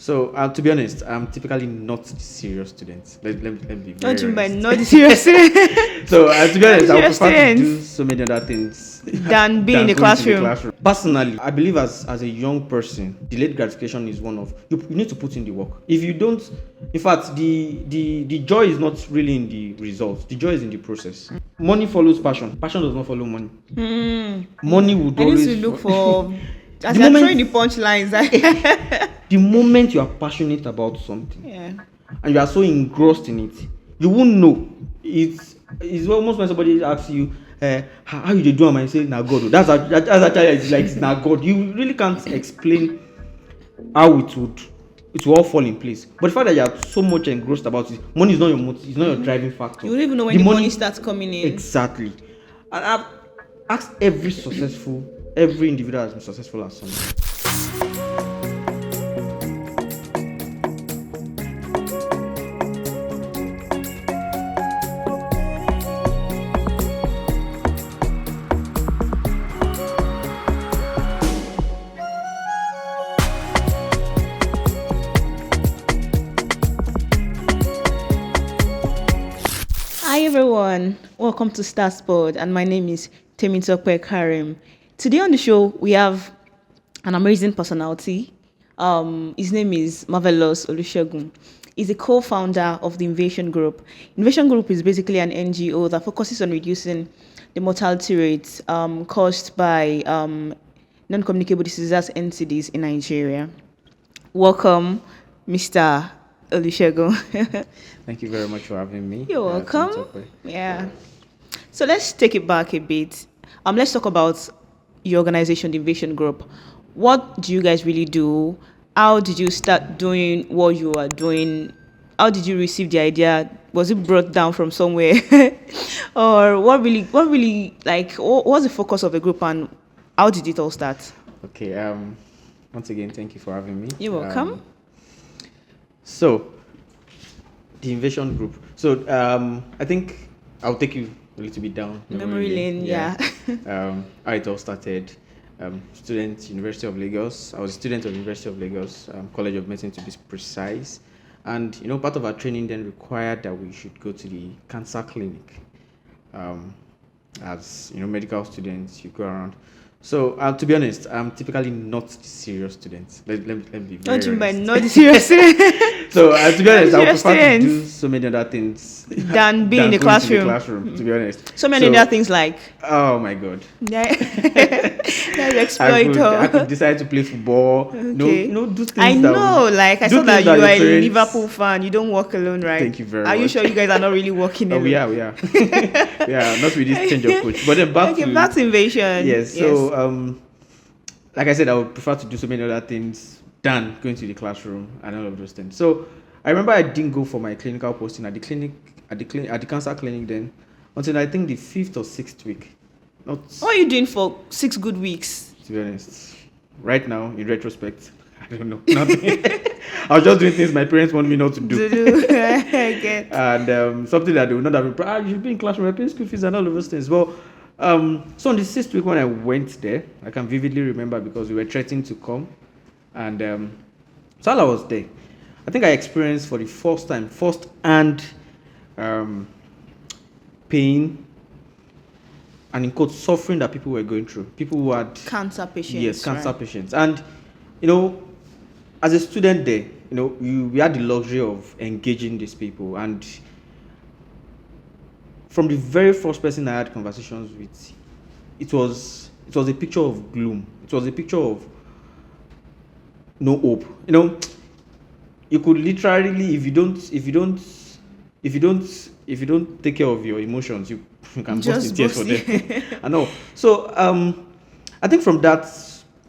So, to be honest, I'm typically not the serious student. Let me be very Don't you honest. mind not the serious So, to be honest, I would serious prefer to do students so many other things than being in the going to the classroom? classroom. Personally, I believe as a young person, delayed gratification is one of you need to put in the work. If you don't, in fact, the joy is not really in the results. The joy is in the process. Money follows passion. Passion does not follow money. Money would I need always to look for as The you're moment- throwing the punchlines. the moment you are passionate about something. Yeah. And you are so engrossed in it, you won't know. It's almost when somebody asks you, how you dey do am, and you say, "Na God." That's actually it's like na God. You really can't explain how it will all fall in place. But the fact that you are so much engrossed about it, money is not your motive, it's not your driving factor. You don't even know when the money starts coming in. Exactly. And I've asked every individual that has been successful at something. Hi everyone, welcome to Starspod, and my name is Temitope Karim. Today on the show we have an amazing personality. His name is Marvellous Olusegun. He's a co-founder of the Invasion Group. Invasion Group is basically an NGO that focuses on reducing the mortality rates caused by non-communicable diseases entities in Nigeria. Welcome, Mr. Olusegun. Thank you very much for having me. You're welcome. Yeah. So let's take it back a bit. Let's talk about your organization, the Invasion Group. What do you guys really do? How did you start doing what you are doing? How did you receive the idea? Was it brought down from somewhere? Or what was the focus of the group, and how did it all start? Okay. Once again, thank you for having me. You're welcome. So, the Invasion Group. So, I think I'll take you a little bit down Memory lane, yeah. How it all started. Student, University of Lagos. I was a student of University of Lagos, College of Medicine to be precise. And, part of our training then required that we should go to the cancer clinic. As, medical students, you go around. So, to be honest, I'm typically not the serious student. Let me be very Don't you honest. mind not the serious student? So, to be honest, I would prefer to Students. do so many other things Than being in the going to classroom. to be honest. So many other things like Oh my God. let's I exploit all. could decide to play football. Okay. Do things I that know, would- like I do saw that things you are your a parents- Liverpool fan. You don't walk alone, right? Thank you very Are you much. sure you guys are not really walking Oh, alone? we are. Yeah, not with this change of coach. But then back Okay, back to Invasion. yes. So, like I said, I would prefer to do so many other things than going to the classroom and all of those things. So, I remember I didn't go for my clinical posting at the cancer clinic then until I think the 5th or 6th week. Not What are you doing for 6 good weeks? to be honest. Right now, in retrospect, I don't know. Nothing. I was just doing things my parents want me not to do. I get. And something that they would not have you should be in classroom, you're paying school fees and all of those things. Well, so on the 6th week when I went there, I can vividly remember because we were threatening to come. And so while I was there, I think I experienced for the first time, first-hand pain and in quotes, suffering that people were going through. People who had Cancer patients. yes, cancer right? patients. And as a student there, we had the luxury of engaging these people. And from the very first person I had conversations with, it was a picture of gloom. It was a picture of no hope. You could literally, if you don't take care of your emotions, you can burst in tears for them. I know. So I think from that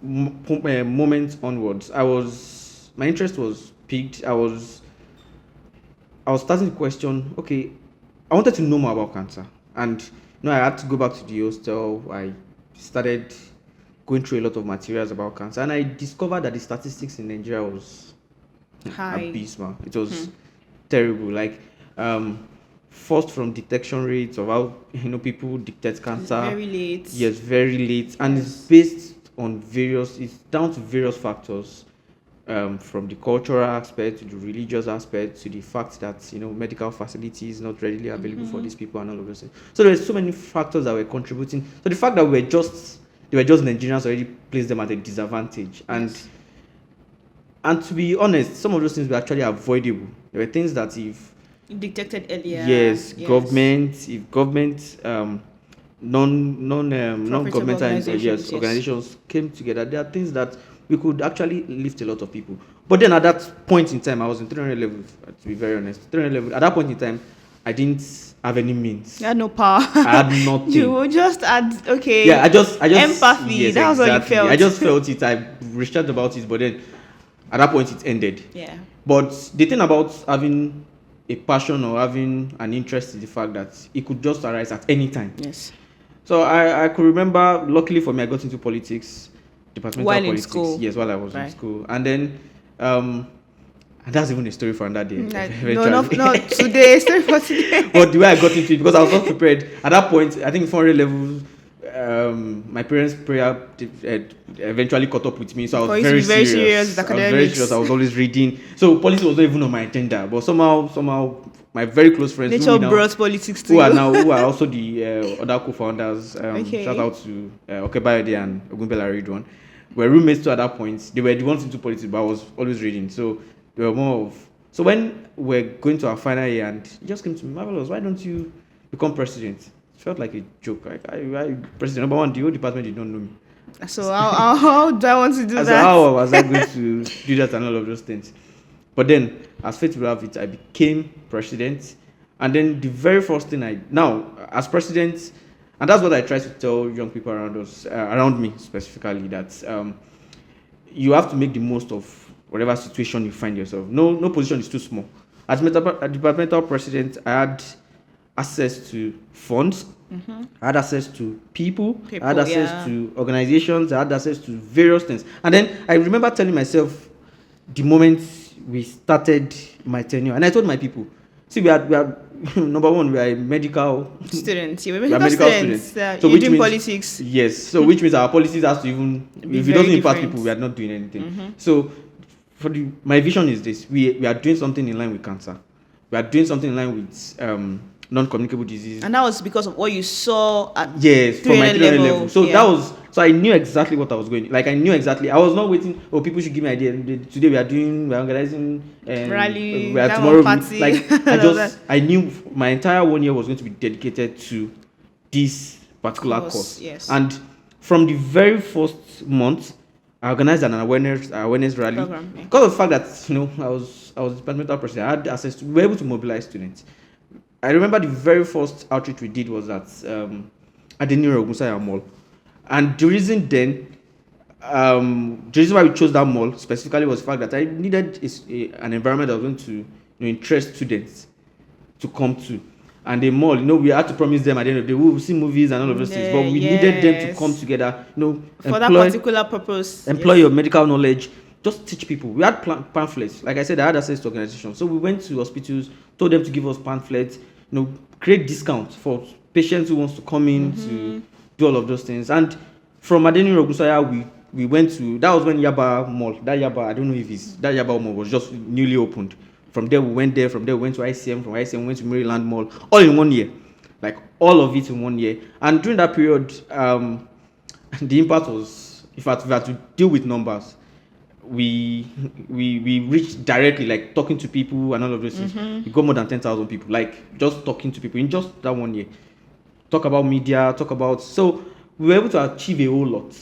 moment onwards, my interest was piqued. I was starting to question. Okay, I wanted to know more about cancer, and I had to go back to the hostel. I started going through a lot of materials about cancer, and I discovered that the statistics in Nigeria was High. abysmal. It was terrible. Like first from detection rates of how people detect cancer. Very late. Yes, very late, and it's based on it's down to various factors. from the cultural aspect to the religious aspect to the fact that medical facilities not readily available for these people and all of those things. So there's so many factors that were contributing. So the fact that they were just Nigerians already placed them at a disadvantage. And to be honest, some of those things were actually avoidable. There were things that if detected earlier. Yes. Government, non-governmental organizations came together. There are things that we could actually lift a lot of people. But then at that point in time, I was in 300 level, to be very honest. 300 level. At that point in time, I didn't have any means. You had no power. I had nothing. You just had I just empathy. Yes, that was exactly. what you felt. I just felt it. I researched about it, but then at that point it ended. Yeah. But the thing about having a passion or having an interest is the fact that it could just arise at any time. Yes. So I could remember, luckily for me, I got into politics, departmental while politics. In school. Yes, while I was in school. And then, and that's even a story for another day. No, not today. Story for today. But the way I got into it, because I was not prepared. At that point, I think 400 levels, my parents' prayer eventually caught up with me. So I was very serious. With academics. I was always reading. So politics was not even on my agenda. But somehow, my very close friends nature brought politics to who are also the other co-founders. Shout out to Okebayode and Ogunbela Ridwan. We're roommates too at that point. They were the ones into politics, but I was always reading. So they were more of. So when we're going to our final year, and it just came to me, Marvellous, why don't you become president? It felt like a joke. Like I president number one, the whole department did not know me. So how do I want to do that? So how was I going to do that and all of those things? But then, as fate will have it, I became president. And then the very first thing as president, and that's what I try to tell young people around me specifically, that you have to make the most of whatever situation you find yourself. No position is too small. As a departmental president, I had access to funds. Mm-hmm. I had access to people. I had access to organizations. I had access to various things. And then I remember telling myself the moment we started my tenure, and I told my people, see, we are number one, we are medical students. You were medical students. So you doing politics. Yes. So which means our policies has to even, if it doesn't impact people, we are not doing anything. Mm-hmm. So my vision is this: we are doing something in line with cancer. We are doing something in line with non-communicable diseases. And that was because of what you saw at from my 300 level. So so I knew exactly what I was going. Like I knew exactly. I was not waiting. Oh, people should give me idea. Today we are organizing rally. We are tomorrow. Party. Like I knew my entire 1 year was going to be dedicated to this particular course. Yes. And from the very first month, I organized an awareness rally program, because of the fact that I was departmental president. I had access to. We were able to mobilize students. I remember the very first outreach we did was at the Newsroom Mall. And the reason why we chose that mall specifically was the fact that I needed an environment that was going to interest students to come to. And the mall, we had to promise them at the end of the day, we will see movies and all of those things. But we needed them to come together, for that particular purpose. Employ your medical knowledge. Just teach people. We had pamphlets. Like I said, I had access to organizations. So we went to hospitals, told them to give us pamphlets, create discounts for patients who wants to come in to do all of those things. And from Adeni Rogusaya, we went to, that was when Yaba Mall, that Yaba Mall was just newly opened. From there we went to ICM, from ICM we went to Maryland Mall, all in 1 year. Like all of it in 1 year. And during that period, the impact was, if we had to deal with numbers, we reached directly, like talking to people and all of those things. We got more than 10,000 people, like just talking to people in just that 1 year. Talk about media, so we were able to achieve a whole lot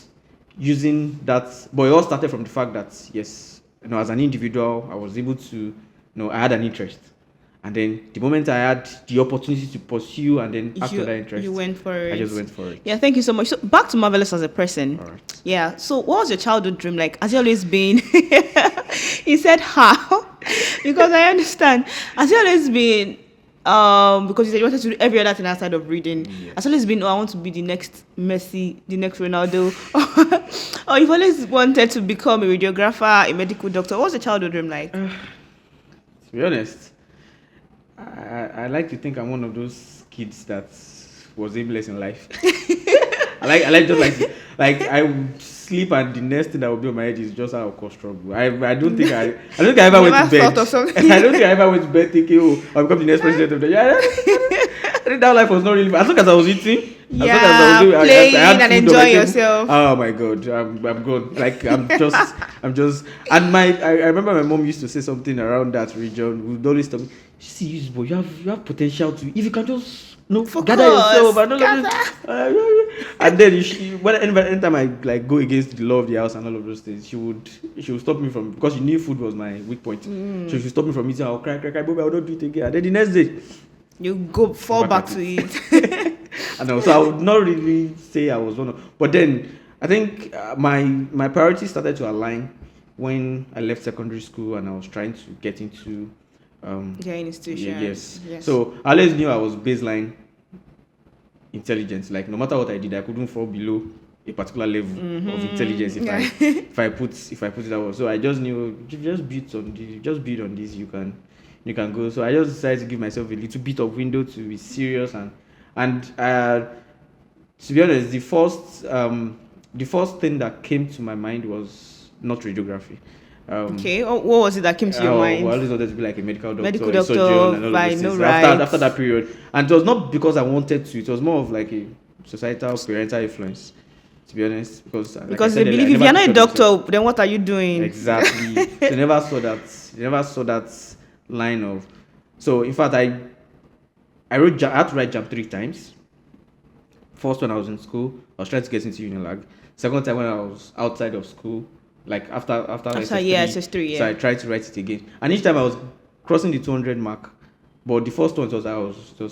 using that. But it all started from the fact that, yes, as an individual, I was able to, I had an interest. And then the moment I had the opportunity to pursue and then after that interest, you went for it. I just went for it. Yeah, thank you so much. So back to Marvellous as a person. All right. Yeah. So what was your childhood dream like? Has it always been? He said how? Because I understand. Has it always been? Because you said you wanted to do every other thing outside of reading. Yes. Has it always been? I want to be the next Messi, the next Ronaldo. Or you've always wanted to become a radiographer, a medical doctor. What was your childhood dream like? To be honest, I like to think I'm one of those kids that was aimless in life. I would sleep, and the next thing that will be on my head is just how I'll cause trouble. I don't think I don't think I ever went to bed. Thought of something. I don't think I ever went to bed thinking, oh, I'll become the next president of the year. I think that life was not really. As long as I was eating, as long as I was playing I had and food on my enjoying table. yourself. Oh my God, I'm gone. Like I'm just. And I remember my mom used to say something around that region. We'd always tell me, see, you boy, you have potential to. If you can just gather yourself and all of this. And then anytime I like go against the law of the house and all of those things, she would stop me from, because she knew food was my weak point. So she would stop me from eating. I'll cry, Bobby, I will not do it again. And then the next day, you go fall back to it. and also I would not really say I was one of, but then I think my priorities started to align when I left secondary school and I was trying to get into institutions. Yes. So I always knew I was baseline intelligence. Like no matter what I did, I couldn't fall below a particular level of intelligence if I put it that way. So I just knew, just build on this, you can go. So I just decided to give myself a little bit of window to be serious and to be honest, the first thing that came to my mind was not radiography. What was it that came to your mind? I always wanted to be like a medical doctor, a surgeon, and all of those things. After that period, and it was not because I wanted to. It was more of like a societal parental influence, to be honest. Because they believe if you're not a doctor, then what are you doing? Exactly. They never saw that. They never saw that line of. So in fact, I had to write JAMB 3 times. First, when I was in school, I was trying to get into Unilag. Second time when I was outside of school, like after SS3, so I tried to write it again, and each time I was crossing the 200 mark, but the first one was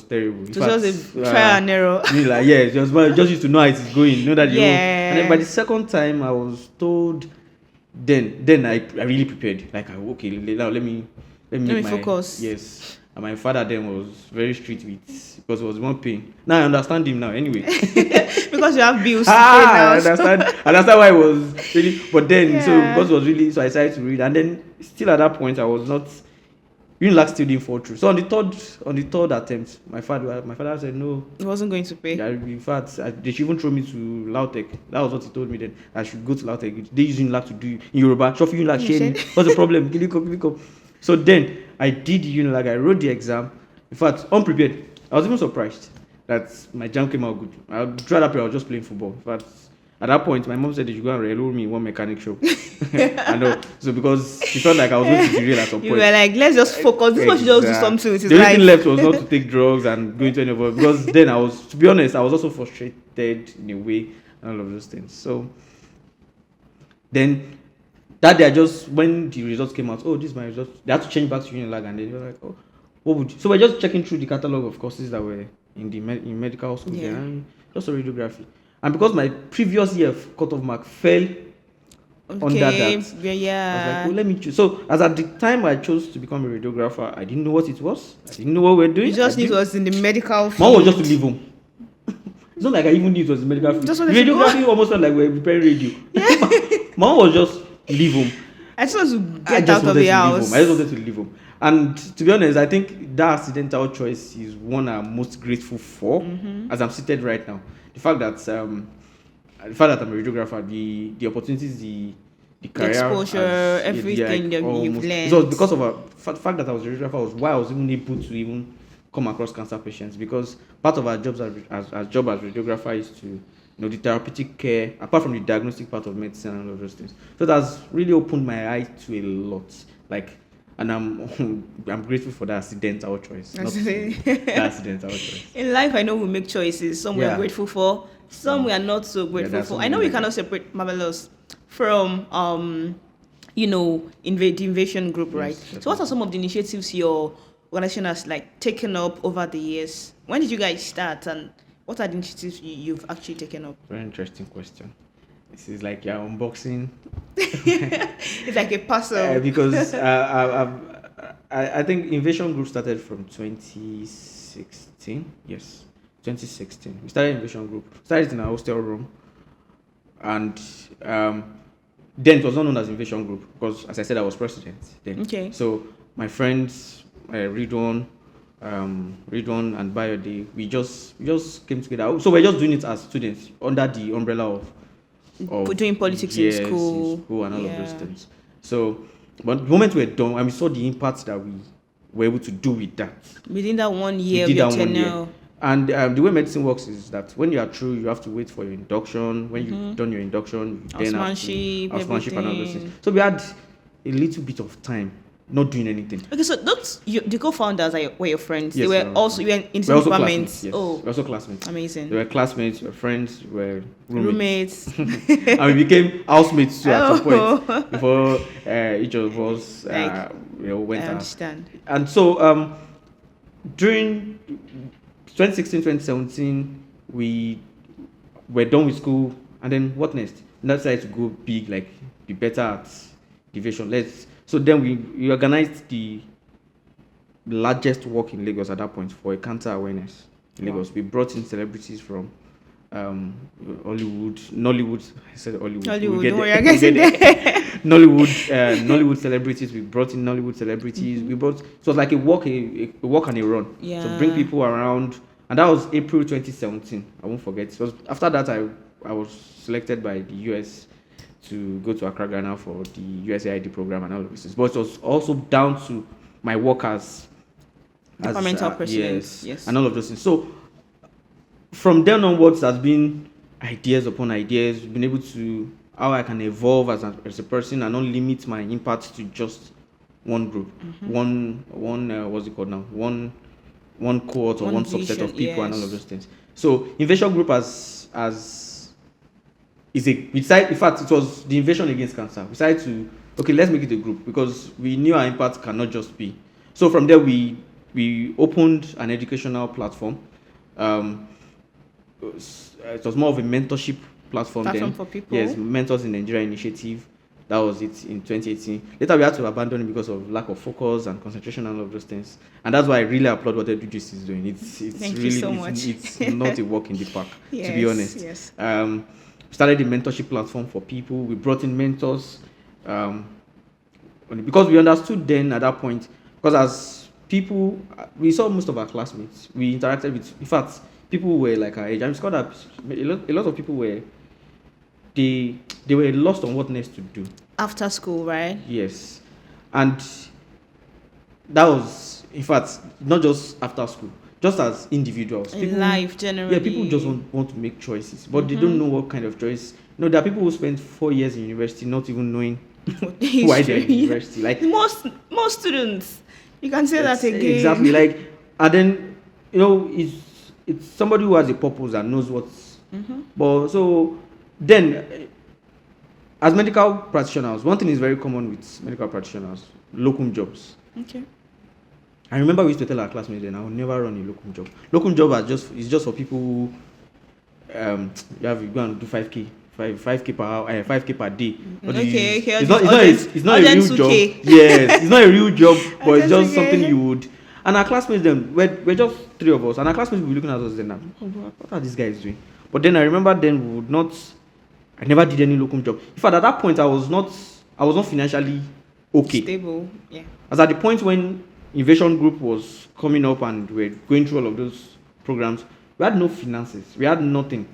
terrible. It was just a trial and error. Just used to know how it is going, know that you know. And then by the second time I was told, then I really prepared. Like okay, now let me focus. Yes. And my father then was very strict because it was one pain. Now I understand him now anyway. Because you have bills to pay now. I understand why it was really, but then because it was really, so I decided to read, and then still at that point I was not, Unilag still didn't fall through. So on the third attempt, my father said no. He wasn't going to pay. In fact, they should even throw me to Lautech. That was what he told me then. I should go to Lautech. They use Unilag to do in Yoruba. Shofi Unilag. What's the problem? Giliko. So then I did Unilag. I wrote the exam. In fact, unprepared. I was even surprised that my JAMB came out good. Throughout that period, I was just playing football. In fact, at that point, my mom said they should go and enroll me in one mechanic shop. I know. So because she felt like I was going to derail at some point. You were like, let's just focus. This one should just do something with his life. The life. only thing left was not to take drugs and go into any of it. Because then to be honest, I was also frustrated in a way and all of those things. So then that day, when the results came out, this is my results. They had to change back to Unilag, and they were like, what would you? So we're just checking through the catalog of courses that were in medical school, and just radiography. And because my previous year cutoff mark fell under that, I was like, let me choose. So as at the time I chose to become a radiographer, I didn't know what it was. I didn't know what we were doing. You just knew it was in the medical field. Mine was just to leave home. It's not like I even knew it was in medical field. Radiography almost felt like we were preparing radio. Mine was just leave home. I just wanted to get out of the house. I just wanted to leave home. And to be honest, I think that accidental choice is one I'm most grateful for, as I'm seated right now. The fact that I'm a radiographer, the opportunities, the career, exposure, everything that you've learned. So because of the fact that I was a radiographer was why I was even able to even come across cancer patients, because part of our jobs as job as radiographer is to the therapeutic care, apart from the diagnostic part of medicine and all of those things. So that's really opened my eyes to a lot. And I'm grateful for that accidental choice. In life, I know we make choices. Some we are grateful for, some we are not so grateful for. I know we cannot separate Marvellous from the invasion group, right? Yes, so what are some of the initiatives your organization has taken up over the years? When did you guys start, and what are the initiatives you've actually taken up? Very interesting question. This is like you're unboxing. It's like a puzzle. Because I think Invasion Group started from 2016. Yes, 2016. We started Invasion Group. Started in a hostel room, and then it was not known as Invasion Group because, as I said, I was president then. Okay. So my friends, Ridwan and Bayode, we just came together. So we're just doing it as students under the umbrella doing politics yes, in school. and all of those things. So, but the moment we're done, and we saw the impact that we were able to do with that. Within that 1 year We of did your that 1 year. tenure. And the way medicine works is that when you are through, you have to wait for your induction. When you've done your induction, you then have to housemanship and all those things. So we had a little bit of time not doing anything. Okay, so the co-founders were your friends. Yes, they were also you were in the same department. Yes. Oh, We're also classmates. amazing. They were classmates, we were friends, we were roommates. Roommates. And we became housemates too at some Oh. point before each of us went I out. understand. And so during 2016, 2017, we were done with school, and then what next? Now decided to go big, like be better at division. So then we organized the largest walk in Lagos at that point for a cancer awareness in Lagos. We brought in celebrities from Nollywood. I said Hollywood. Hollywood, We'll don't worry, I we'll guess it there. Nollywood celebrities. We brought in Nollywood celebrities. We brought, so it was like a walk and a run. Yeah. So bring people around, and that was April 2017. I won't forget. It was after that I was selected by the US to go to Accra, Ghana for the USAID program and all of this. But it was also down to my work as Departmental president. yes, and all of those things. So from then onwards, there's been ideas upon ideas. We've been able to how I can evolve as a person and not limit my impact to just one group, one what's it called now? One cohort or one subset of people and all of those things. So Invasion Group in fact, it was the invasion against cancer. We decided to, let's make it a group because we knew our impact cannot just be. So from there, we opened an educational platform. It was more of a mentorship platform then. For people. Yes, Mentors in Nigeria initiative. That was it in 2018. Later, we had to abandon it because of lack of focus and concentration and all of those things. And that's why I really applaud what Edugist is doing. It's Thank really you so much. It's not a walk in the park, to be honest. Yes. Started a mentorship platform for people. We brought in mentors because we understood then at that point, because as people, we saw most of our classmates. We interacted with, in fact, people were like our age. I discovered that a lot of people were lost on what next to do. After school, right? Yes. And that was, in fact, not just after school, just as individuals. In life, generally. Yeah, people just want to make choices, but they don't know what kind of choice. There are people who spend 4 years in university not even knowing why they're in university. Like most students, you can say that again. Exactly. Like, and then it's somebody who has a purpose and knows what's. But so then, as medical practitioners, one thing is very common with medical practitioners: locum jobs. Okay. I remember we used to tell our classmates then I will never run a locum job. Locum job is just for people who you go and do 5k per hour, 5k per day. Okay. It's not a real job. Yes, it's not a real job, but it's just something you would. And our classmates then we're just 3 of us, and our classmates will be looking at us then. What are these guys doing? But then I remember then I never did any locum job. In fact, at that point I was not financially okay. Stable, yeah. As at the point when Invasion Group was coming up and we were going through all of those programs, we had no finances. We had nothing.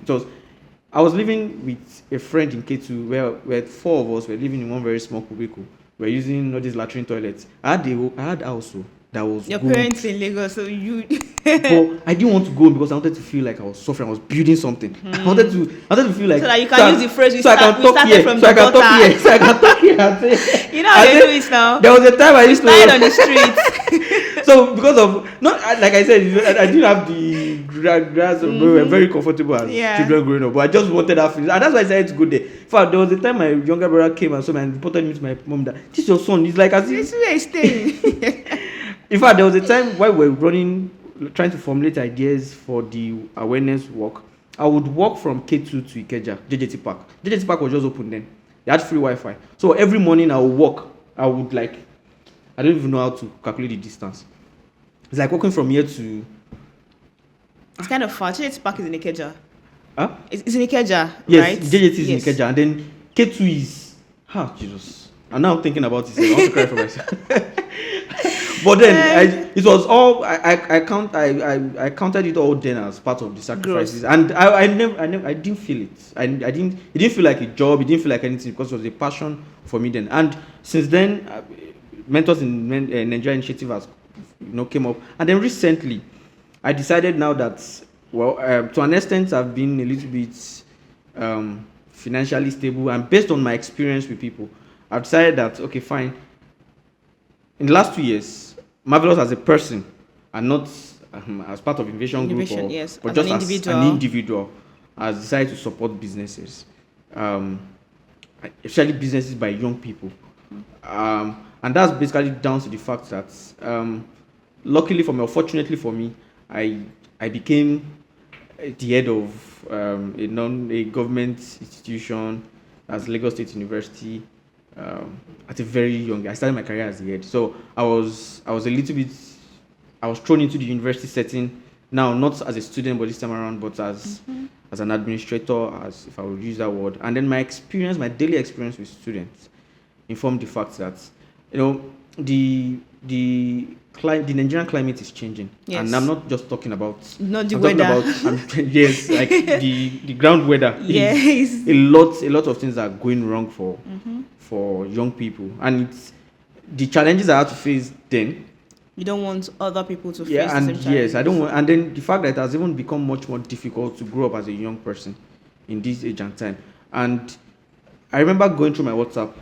I was living with a friend in K2 where 4 of us were living in one very small cubicle. We were using all these latrine toilets. I had also that was your good. parents in Lagos, so you. But I didn't want to go because I wanted to feel like I was suffering. I was building something. I wanted to feel like so that you can use the phrase we started from so the I can gutter. so I can talk here and say. You know how they do it now. There was a time I used to Started on the streets. So because of not like I said, I didn't have the grass. We were very comfortable as children growing up, but I just wanted that feeling, and that's why I decided to go there. In fact, there was a time my younger brother came and saw me and reported me to my mom that this is your son. He's like as if this is where he's staying. In fact, there was a time while we were trying to formulate ideas for the awareness walk. I would walk from K2 to Ikeja, JJT Park. JJT Park was just open then. They had free Wi-Fi. So every morning I would walk. I don't even know how to calculate the distance. It's like walking from here to... It's kind of far. JJT Park is in Ikeja. Huh? It's in Ikeja, yes, right? JJT is in Ikeja. And then K2 is... Jesus. I'm now thinking about it. I want to cry for myself. But then it was all I counted it all then as part of the sacrifices, and I didn't feel it. I didn't. It didn't feel like a job. It didn't feel like anything because it was a passion for me then. And since then, mentors in Nigeria initiative has came up, and then recently, I decided now that to an extent I've been a little bit financially stable, and based on my experience with people, I've decided that okay, fine. In the last 2 years, Marvellous as a person, and not as part of innovation group, but just as an individual, has decided to support businesses, especially businesses by young people, and that's basically down to the fact that, luckily for me, or fortunately for me, I became the head of a government institution as Lagos State University. At a very young age. I started my career as the head. So I was thrown into the university setting, now not as a student but this time around, but as an administrator, as if I would use that word. And then my daily experience with students informed the fact that the Nigerian climate is changing. Yes. And I'm not just talking about the weather. Yes, like the ground weather. Yes. A lot of things are going wrong for young people, and it's the challenges I had to face then. You don't want other people to face the same challenges. Yes, I don't want. And then the fact that it has even become much more difficult to grow up as a young person in this age and time. And I remember going through my WhatsApp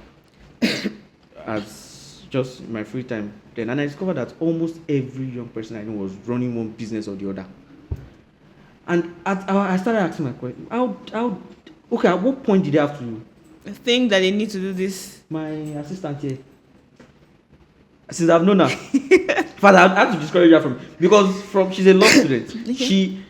as just my free time then, and I discovered that almost every young person I know was running one business or the other. And I started asking my question: okay, at what point did they have to think that they need to do this? My assistant here, since I've known her, Father, I had to discourage her because she's a law student. Okay. She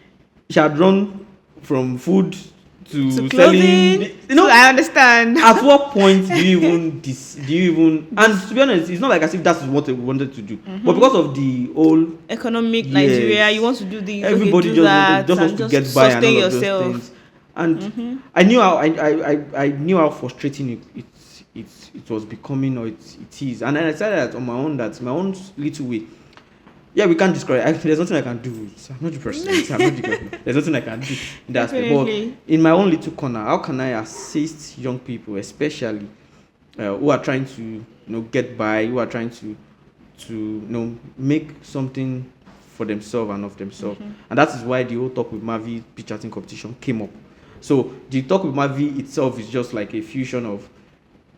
had run from food to clothing, selling. So I understand. At what point do you even? And to be honest, it's not like as if that's what they wanted to do, but because of the whole economic Nigeria, you want to do this. Everybody just wants to get by and all of those things. And I knew how frustrating it was becoming, or it is. And I decided that on my own little way. Yeah, we can't discourage. There's nothing I can do. I'm not the person. I'm not the government. There's nothing I can do in that aspect. But in my own little corner, how can I assist young people, especially who are trying to get by, who are trying to make something for themselves and of themselves. And that is why the whole Talk with Mavi pitch chatting competition came up. So the Talk with Mavi itself is just like a fusion of,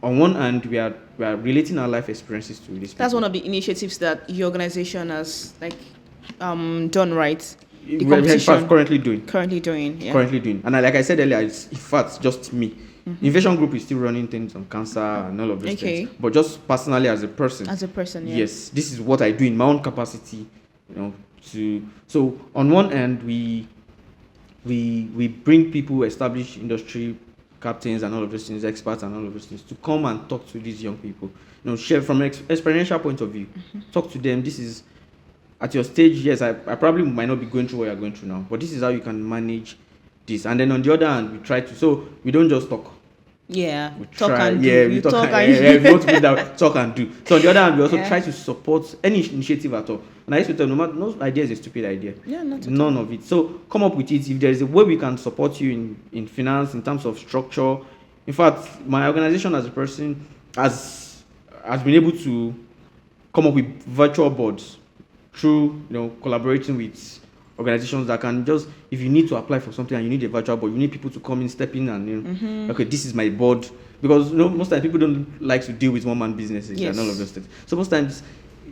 on one hand, we are relating our life experiences to this. That's one of the initiatives that your organization has done, right? The competition currently doing. Yeah. Currently doing. And like I said earlier, it's in fact just me. Innovation Group is still running things on cancer and all of those things. But just personally as a person. Yeah. Yes, this is what I do in my own capacity. So on one end, we bring people, established industry captains and all of those things, experts and all of those things, to come and talk to these young people. Share from an experiential point of view. Talk to them. This is at your stage. Yes, I probably might not be going through what you're going through now, but this is how you can manage this. And then on the other hand, we try to. So we don't just talk. Yeah, we talk try, and do. Yeah, we talk and do. We want to be that talk and do. So on the other hand, we also try to support any initiative at all. And I used to tell them, no idea is a stupid idea. Yeah, none of it. So come up with it. If there is a way we can support you in finance, in terms of structure. In fact, my organization as a person has been able to come up with virtual boards through collaborating with organizations that can just, if you need to apply for something and you need a virtual board, you need people to come in, step in and okay, this is my board, because most times people don't like to deal with one-man businesses and all of those things. So most times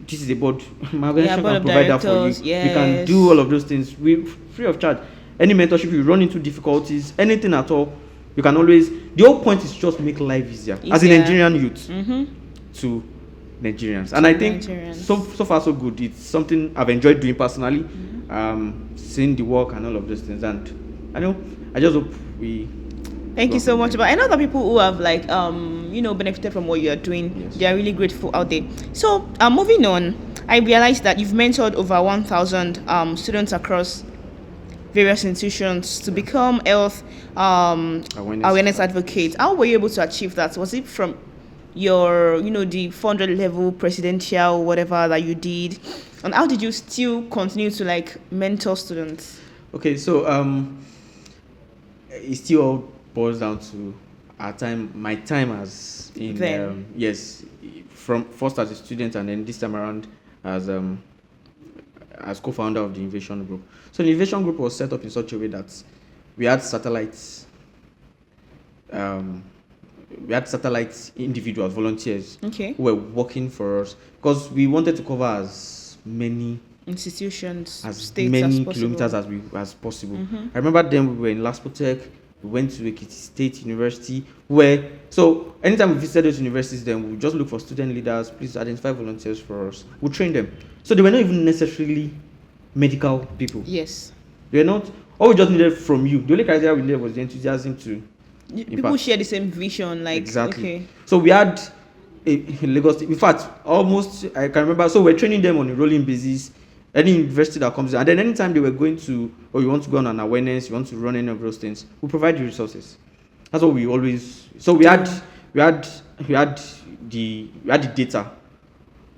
this is a board, my organization can provide that for you. Yes. You can do all of those things free of charge. Any mentorship, you run into difficulties, anything at all, you can always. The whole point is just make life easier as a Nigerian youth to Nigerians. And I think so far so good. It's something I've enjoyed doing personally, seeing the work and all of those things. And I just hope we. Thank you so much. But I know that people who have benefited from what you are doing, they are really grateful out there. So moving on, I realized that you've mentored over 1,000 students across various institutions to become health awareness advocates. How were you able to achieve that? Was it from your, the 400 level presidential, whatever that you did? And how did you still continue to like mentor students? Okay, so it still all boils down to my time as in Then. yes, from first as a student and then this time around as co-founder of the innovation group. So the innovation group was set up in such a way that we had satellites um, we had satellite individuals, volunteers, Okay. who were working for us because we wanted to cover as many Institutions, as states many as possible. kilometers as possible. I remember then we were in Laspotech, we went to Ekiti State University, where so anytime we visited those universities, then we would just look for student leaders, please identify volunteers for us. We train them. So they were not even necessarily medical people. Yes. They were not. All we just needed from you, the only criteria we needed was the enthusiasm to People impact. share the same vision, like Exactly. okay. So we had in Lagos. In fact, almost I can remember. So we're training them on a rolling basis. Any university that comes in, and then anytime they were going to, or you want to go on an awareness, you want to run any of those things, we provide the resources. That's what we always. So we had the data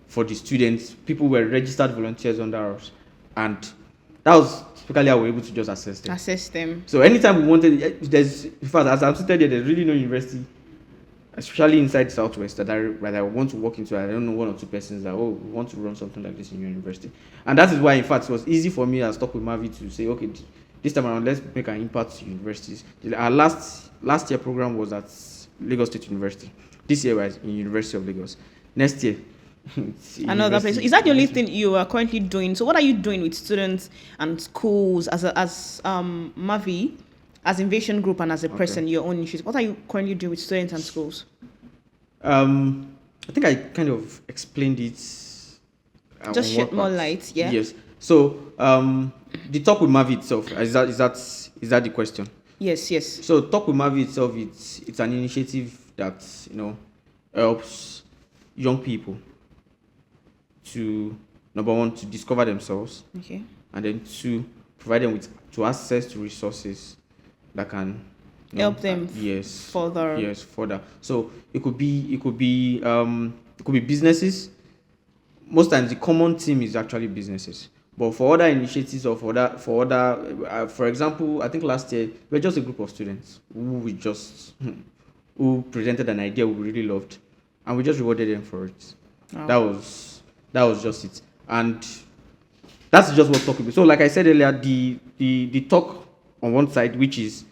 for the students. People were registered volunteers under us, and that was typically how we were able to just assess them. So anytime we wanted, there's in fact as I'm sitting there, there's really no university, especially inside Southwest, that I want to walk into. I don't know one or two persons that we want to run something like this in your university, and that is why in fact it was easy for me as Talk with Mavi to say, okay, this time around let's make an impact to universities. Our last year program was at Lagos State University. This year was in University of Lagos. Next year. Another place. Is that the only thing you are currently doing? So what are you doing with students and schools as Mavi, as Invasion Group and as a person, your own issues? What are you currently doing with students and schools? I think I kind of explained it. Just shed more light, yeah. Yes. So the Talk with Mavi itself is that the question? Yes. So Talk with Mavi itself, it's an initiative that helps young people to, number one, to discover themselves, okay, and then two, provide them with access to resources that can help them further. Yes, further. So it could be businesses. Most times the common theme is actually businesses. But for other initiatives or for example, I think last year we were just a group of students who presented an idea we really loved, and we just rewarded them for it. Oh. That was just it, and that's just what talk will be. So, like I said earlier, the talk on one side, which is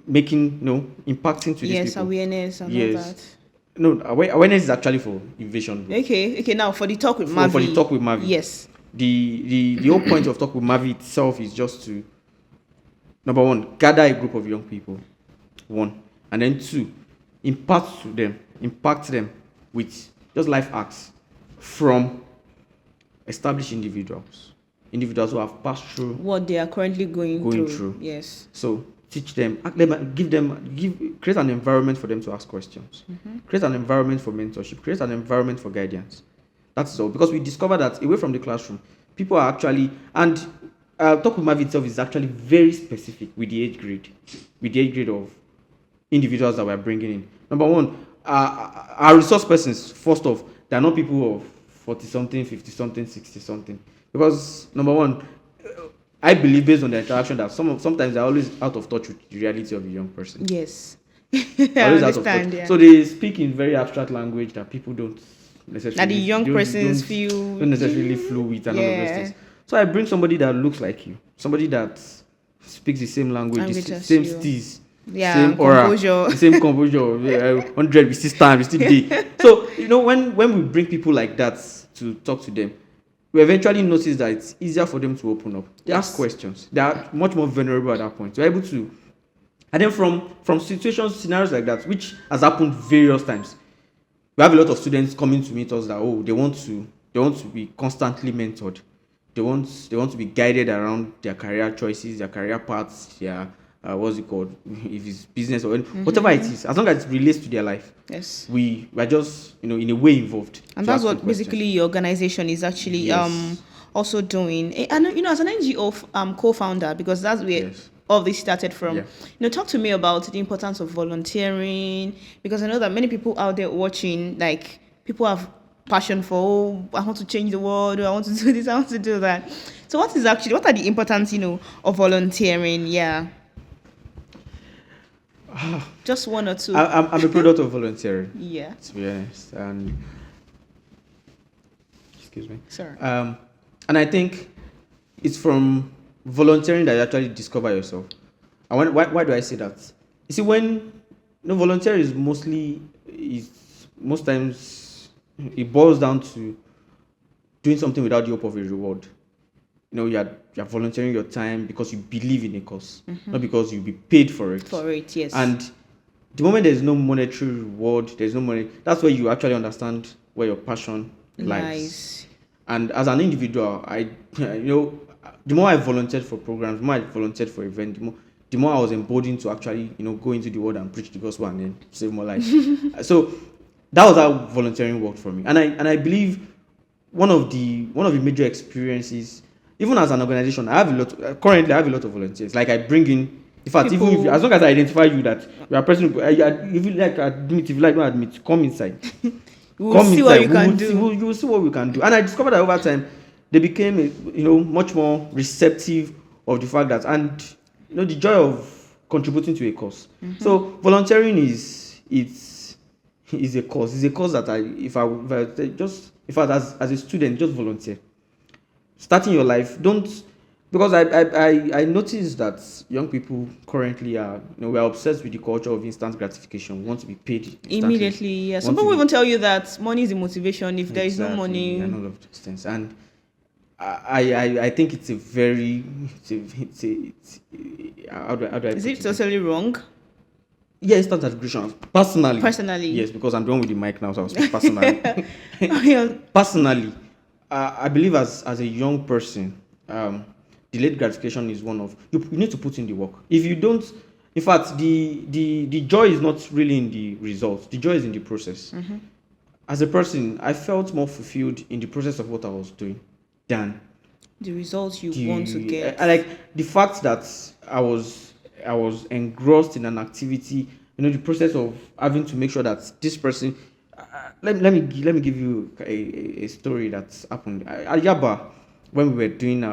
making impacting to these people. Awareness and all that. No, awareness is actually for invasion group. Okay. Now for the talk with Mavi. For the talk with Mavi. Yes. The whole point of talk with Mavi itself is just to, number one, gather a group of young people, one, and then two, impact them with just life hacks from established individuals who have passed through what they are currently going through. Yes. So teach them, create an environment for them to ask questions. Create an environment for mentorship. Create an environment for guidance. That's all. Because we discovered that away from the classroom, people are actually, and Talk with Mavi itself is actually very specific with the age grade of individuals that we're bringing in. Number one, our resource persons, first off, they are not people of 40-something, 50-something, 60-something. Because, number one, I believe based on the interaction that sometimes they're always out of touch with the reality of a young person. Yes. Always out of touch. Yeah. So they speak in very abstract language that people don't necessarily... That the young persons don't necessarily flow with and all of those things. So I bring somebody that looks like you. Somebody that speaks the same language, the same steez. Yeah, same aura, composure. Same composure. 100, we still stand, we still dig. So, when we bring people like that to talk to them, we eventually notice that it's easier for them to open up. They ask questions. They are much more vulnerable at that point. We're able to, and then from scenarios like that, which has happened various times, we have a lot of students coming to meet us that they want to be constantly mentored. They want to be guided around their career choices, their career paths, their what's it called? If it's business or whatever it is, as long as it relates to their life. Yes. We are just, in a way involved. And that's what basically your organization is actually also doing. And as an NGO co-founder, because that's where all this started from. Yeah. Talk to me about the importance of volunteering, because I know that many people out there watching, like, people have passion for, oh, I want to change the world, or I want to do this, I want to do that. So what are the importance, of volunteering? Yeah. Just one or two. I'm a product of volunteering. Yeah. To be honest, and excuse me. Sorry. And I think it's from volunteering that you actually discover yourself. And why do I say that? You see, when volunteer is most times it boils down to doing something without the hope of a reward. You're volunteering your time because you believe in a cause, not because you'll be paid for it. For it, yes. And the moment there's no monetary reward, there's no money. That's where you actually understand where your passion lies. And as an individual, the more I volunteered for programs, the more I volunteered for events, the more I was emboldened to actually, go into the world and preach the gospel and then save more lives. So that was how volunteering worked for me. And I believe one of the major experiences, even as an organization, currently I have a lot of volunteers. Like, I bring in fact, people, even as long as I identify you that you are a person, if you like admit, if you like don't admit, come inside. We'll see what you can do. You will see what we can do. And I discovered that over time, they became, much more receptive of the fact that, and the joy of contributing to a cause. So volunteering is a cause. It's a cause that as a student, just volunteer. Starting your life, because I noticed that young people currently are, we're obsessed with the culture of instant gratification. We want to be paid instantly. Immediately. Yeah. Some people even tell you that money is the motivation. If there is no money, and all of those things. And I think it's a very how do I is it totally wrong? Yeah, instant gratification. Personally, yes, because I'm done with the mic now, so I'll speak personally. Personally, I believe as a young person, delayed gratification is one of you need to put in the work. If you don't, in fact, the joy is not really in the results. The joy is in the process. As a person, I felt more fulfilled in the process of what I was doing than the results you want to get. I like the fact that I was engrossed in an activity. The process of having to make sure that this person. Let me give you a story that's happened at Yaba when we were doing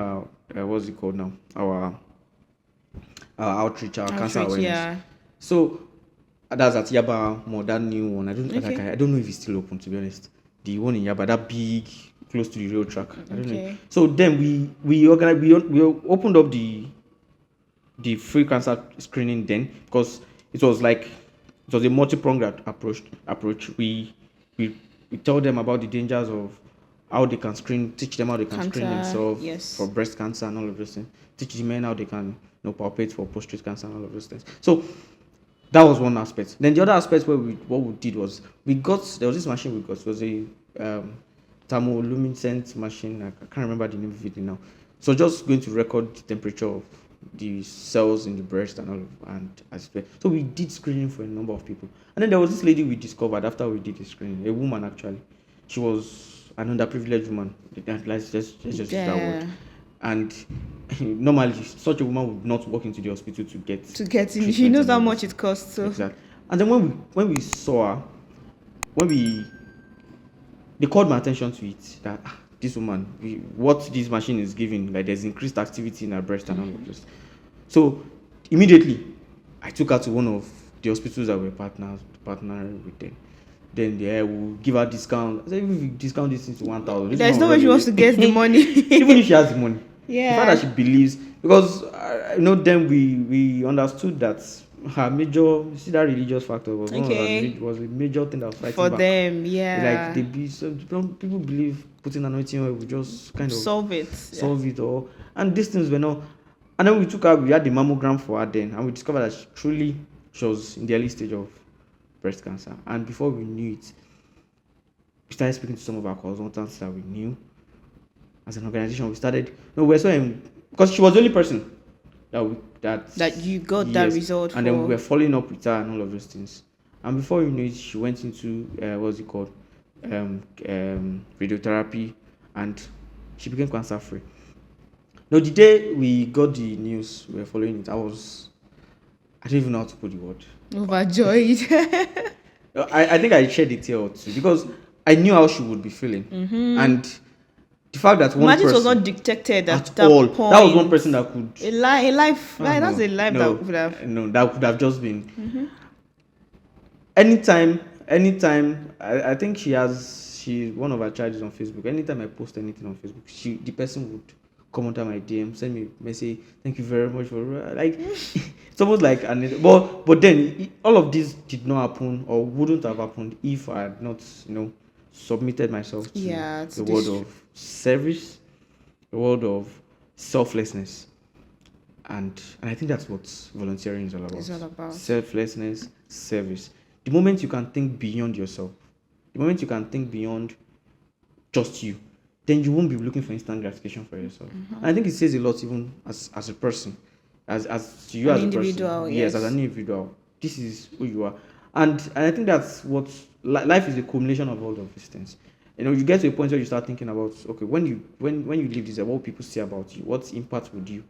what's it called now, our outreach, cancer awareness. Yeah. So that's at Yaba, more that new one. I don't know if it's still open, to be honest. The one in Yaba, that big, close to the rail track. I don't know. So then we organized, we opened up the free cancer screening then, because it was a multi-pronged approach. We tell them about the dangers of how they can screen, teach them how they can screen themselves for breast cancer and all of those things. Teach the men how they can palpate for prostate cancer and all of those things. So that was one aspect. Then the other aspect what we did was there was this machine we got. It was a thermoluminescent machine. I can't remember the name of it now. So just going to record the temperature of the cells in the breast and so we did screening for a number of people. And then there was this lady we discovered after we did the screening, a woman actually. She was an underprivileged woman. Let's just use that word. And normally such a woman would not walk into the hospital to get in. She knows how much it costs. So. Exactly. And then when we saw her, they called my attention to it that this woman, what this machine is giving, like there's increased activity in her breast and all of this. So immediately I took her to one of the hospitals that were partnering with them. Then they will give her discount. I said, if you discount this into 1,000, there's no way she wants to get the money. Even if she has the money. Yeah. The fact that she believes, because then we understood that her major, that religious factor was was a major thing that was fighting for back. Them. Yeah. Like people believe putting anointing oil will just kind of solve it all. And these things were not. And then we had the mammogram for her then, and we discovered that she was in the early stage of breast cancer. And before we knew it, we started speaking to some of our consultants that we knew. As an organization, we started. Because she was the only person that you got that result. And then we were following up with her and all of those things. And before you knew it, she went into radiotherapy, and she became cancer free. No, the day we got the news, we were following it. I don't even know how to put the word. Overjoyed. I think I shed a tear or two because I knew how she would be feeling, and the fact that one Imagine it was person not detected at at that all, point. that was one person that could. A life. Oh, That's no, a life no, that would have. no, that could have just been. Anytime, I think one of her charges on Facebook. Anytime I post anything on Facebook, the person would come under my DM, send me a message, thank you very much for like it's almost like but then all of this did not happen or wouldn't have happened if I had not, submitted myself to the world of service, the world of selflessness. And I think that's what volunteering is all about. It's all about Selflessness, service. The moment you can think beyond yourself, the moment you can think beyond just you, then you won't be looking for instant gratification for yourself. And I think it says a lot even as a person, as you an as a individual, person. yes, as an individual. This is who you are. And I think that's what life is, a culmination of all of these things. You get to a point where you start thinking about, okay, when you leave this, what will people say about you? What impact would you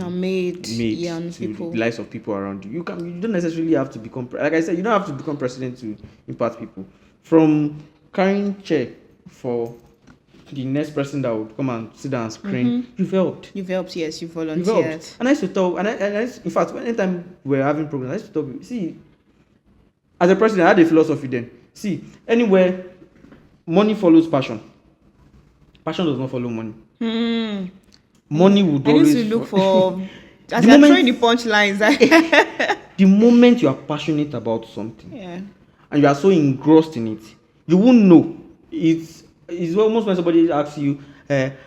made young to people, the lives of people around you? You don't necessarily have to become, like I said, you don't have to become president to impact people. From carrying chair for the next person that would come and sit down and screen, you've helped. Yes, you volunteered. And I used to tell, in fact, anytime we're having programs, I used to tell people, see, as a president, I had a philosophy then. See, anywhere money follows passion, passion does not follow money. Money would always. I need to look for. As you're throwing the punchlines. The moment you are passionate about something, and you are so engrossed in it, you won't know. It's almost when somebody asks you,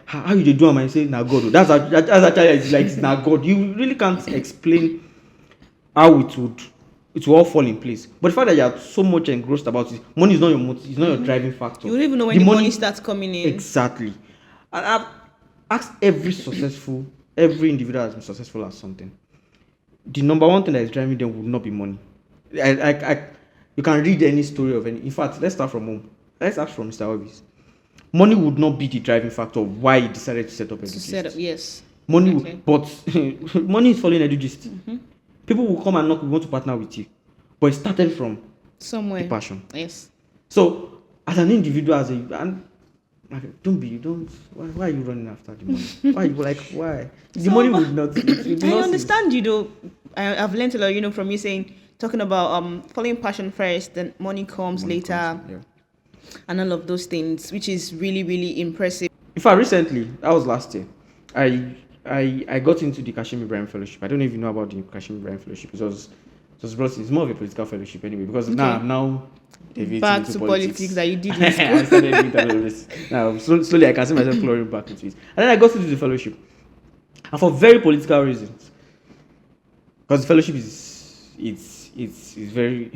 how you do it, and say, "Na God." That's actually it's na God. You really can't explain how it will all fall in place. But the fact that you are so much engrossed about it, money is not your motive, it's not your driving factor. You don't even know when the money starts coming in. Exactly. And I've asked every individual that's been successful at something. The number one thing that is driving them would not be money. You can read any story of any. In fact, let's start from home. Let's ask from Mr. Obis. Money would not be the driving factor of why he decided to set up Edugist. Yes. Money, but money is following Edugist. People will come and knock, we want to partner with you. But it started from somewhere. The passion. Yes. So, as an individual, why are you running after the money? Why? The money would not. I understand you though. I've learned a lot, from you talking about following passion first, then money comes later, and all of those things, which is really, really impressive. In fact, recently, that was last year, I got into the Kashim Ibrahim Fellowship. I don't know if you know about the Kashim Ibrahim Fellowship. It's more of a political fellowship anyway, because now back to politics that you did in school. I started doing all of this. Now, slowly I can see myself flowing back into it. And then I got into the fellowship. And for very political reasons. Because the fellowship it's very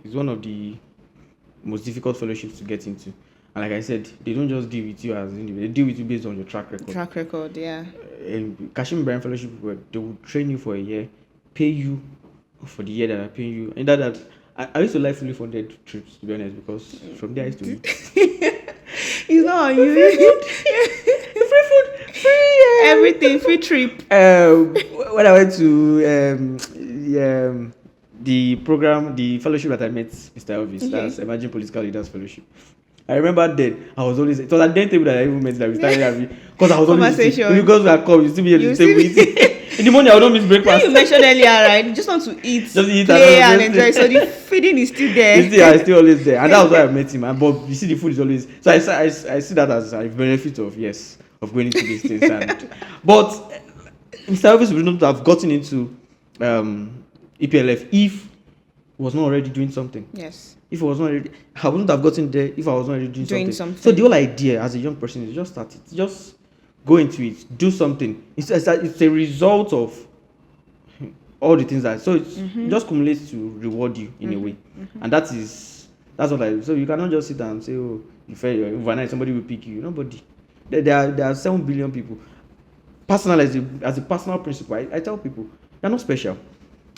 it's one of the most difficult fellowships to get into. And like I said, they don't just deal with you as an individual, they deal with you based on your track record. Kashim Ibrahim Fellowship, they will train you for a year, pay you for the year that I pay you. And that I used to like fully funded trips, to be honest, because from there I used to eat. It's not on you. Free food, free everything, free trip. When I went to the fellowship that I met Mr. Elvis, that's Emerging Political Leaders Fellowship. I remember then it was at that table that I even met that we started having, because I was always because we are come, you still be at the table eating. In the morning I don't miss breakfast. You mentioned earlier, right? You just want to eat, play and enjoy. So the feeding is still there. It's still always there, and that was why I met him. But you see, the food is always. So I see that as a benefit of going into these things. But Mr. Elvis would not have gotten into EPLF if he was not already doing something. Yes. If it was not already, I wouldn't have gotten there if I was not already doing something. So the whole idea as a young person is just start it. Just go into it, do something. It's a result of all the things that. So it just accumulates to reward you in a way, and that's what I. So you cannot just sit down and say, oh, you fail overnight, somebody will pick you. Nobody. There are 7 billion people. Personally, as a personal principle, I tell people you're not special.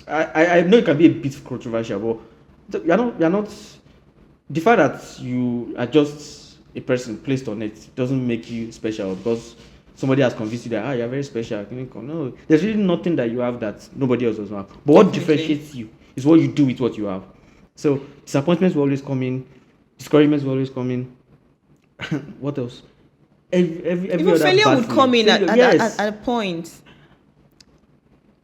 I know it can be a bit controversial, but you're not. The fact that you are just a person placed on it doesn't make you special because somebody has convinced you that you're very special. No, there's really nothing that you have that nobody else does have. But what differentiates you is what you do with what you have. So disappointments will always come in, discouragements will always come in. What else? Every Even other failure bad would come in yes. at a point.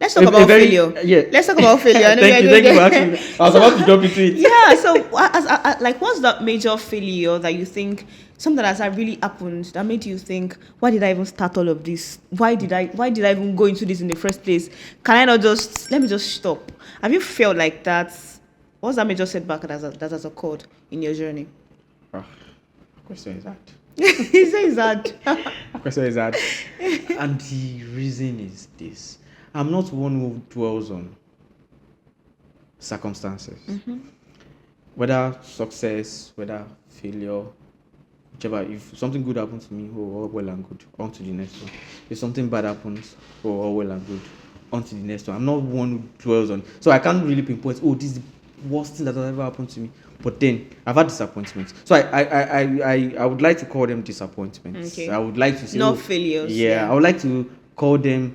Let's talk about failure. Yeah. Let's talk about failure. Thank you for asking me. I was about to jump into it. Yeah. So, like, what's that major failure that you think something that has really happened that made you think, why did I even start all of this? Why did I even go into this in the first place? Can I not let me just stop? Have you felt like that? What's that major setback that has occurred in your journey? Question is that. He says that. Question is that. And the reason is this. I'm not one who dwells on circumstances. Whether success, whether failure, whichever. If something good happens to me, all well and good, on to the next one. If something bad happens, all well and good, on to the next one. I'm not one who dwells on. So I can't really pinpoint, this is the worst thing that has ever happened to me. But then I've had disappointments. So I would like to call them disappointments. Okay. I would like to say not failures. Yeah, I would like to call them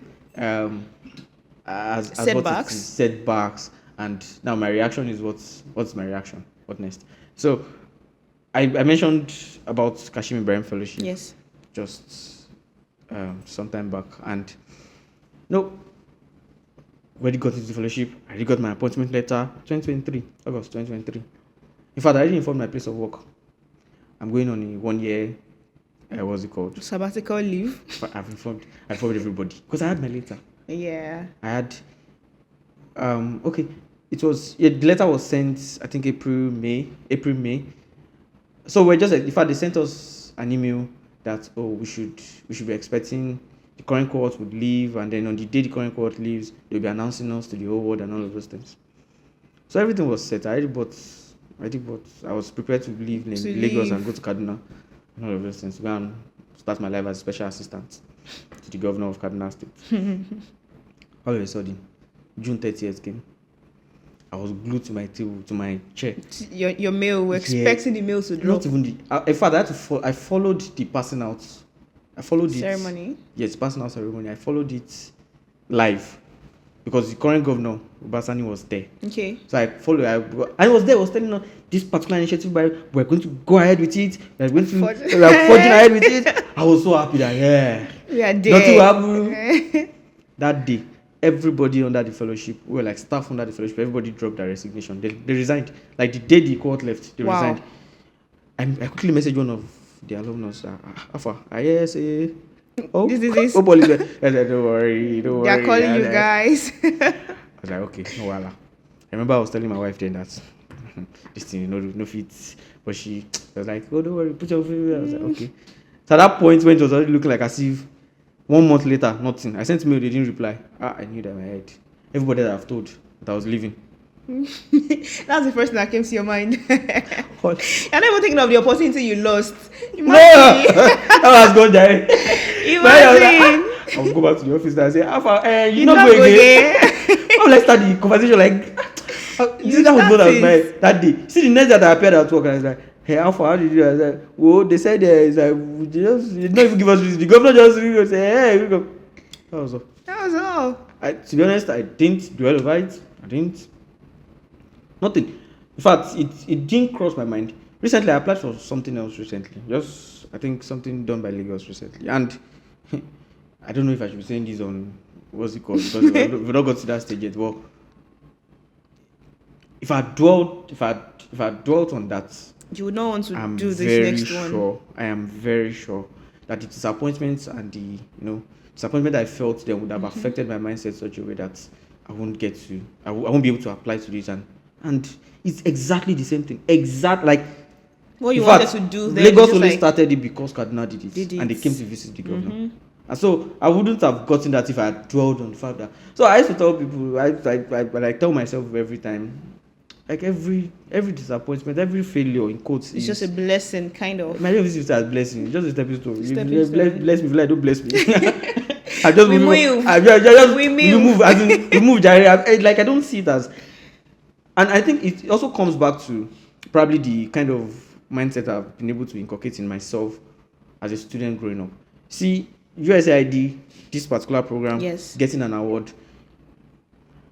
as setbacks. Setbacks. And now my reaction is what's my reaction? What next? So I mentioned about Kashim Ibrahim Fellowship. Yes. Just some time back, and already got into the fellowship. I already got my appointment letter. August 2023. In fact, I already informed my place of work. I'm going on a 1 year. What's it called? Sabbatical leave. I've informed everybody because I had my letter. Yeah. I had. Okay. It was the letter was sent. I think April May. So we're just in fact they sent us an email that we should be expecting the current cohort would leave, and then on the day the current cohort leaves, they'll be announcing us to the whole world and all of those things. So everything was set. I was prepared to leave Lagos and go to Kaduna and all of those things. Go and start my life as a special assistant to the governor of Kaduna State. All of a sudden, June 30th came. I was glued to my table, to my chair. Your mail, we're expecting the mail to drop. Not even in fact, I followed the passing out. I followed ceremony. Yes, passing out ceremony. I followed it live because the current governor, Obasani, was there. Okay. So I followed. I was there. I was telling them this particular initiative, we're going to go ahead with it. We're forging ahead with it. I was so happy that we are there. Nothing happened. That day, everybody under the fellowship, we were like staff under the fellowship, everybody dropped their resignation. They resigned. Like the day the court left, they resigned. I quickly messaged one of the alumnus, Alpha, say, this. Oh, police. I said, don't worry. They're calling you guys. I was like, okay, no wala. I remember I was telling my wife then that this thing, no fit. But she was like, oh, don't worry, put your feet. I was like, okay. So at that point, when it was already looking like as if 1 month later, nothing. I sent mail, they didn't reply. I knew that in my head. Everybody that I've told that I was leaving. That's the first thing that came to your mind. You're not even thinking of the opportunity you lost. I was going there. Imagine. I'll go back to the office and say, Alpha, you not go again. Let's start the conversation like, you see, that was what I was like that day. See, the next day that I appeared at work, and I was like, hey, Alpha, how did you? I was like, well, they said it's like, they did not even give us reason. The governor just say, hey, we go. That was all. To be honest, I didn't dwell over it. I didn't. Nothing. In fact, it didn't cross my mind. Recently, I applied for something else recently. Just, I think, something done by Lagos recently. And I don't know if I should be saying this on, what's it called? Because we've not got to that stage yet. Well, if I dwelt on that, you would not want to do this next one. I am very sure that the disappointments and the disappointment I felt then would have affected my mindset such a way that I won't be able to apply to this, and it's exactly the same thing. Like what you wanted to do. Then Lagos only started it because Kaduna did it, and they came to visit the governor. Mm-hmm. And so I wouldn't have gotten that if I had dwelled on the fact that. So I used to tell people, I tell myself every time, like every disappointment, every failure in quotes, it's just a blessing, kind of. My name is as blessing. It's just a stepping stone. Bless me, don't bless me. I just move. We move. Like I don't see it as, and I think it also comes back to probably the kind of mindset I've been able to inculcate in myself as a student growing up. See, USAID, this particular program, Yes. getting an award,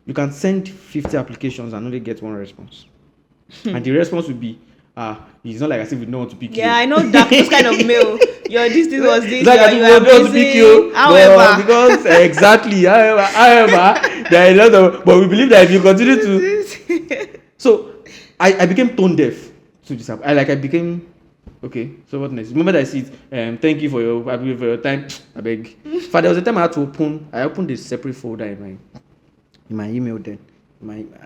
you can send 50 applications and only get one response. And the response will be, it's not like as if we know what to pick you. Yeah, I know that those kind of mail. Your this was this. It's like as if You we are don't know what to pick you. amazing. However, Because exactly, however, there are a lot of, but we believe that if you continue to, so I became tone deaf to this. I became okay. So what next? The moment I see it, thank you for your time. I beg. For there was a time I had to I opened a separate folder in my email then.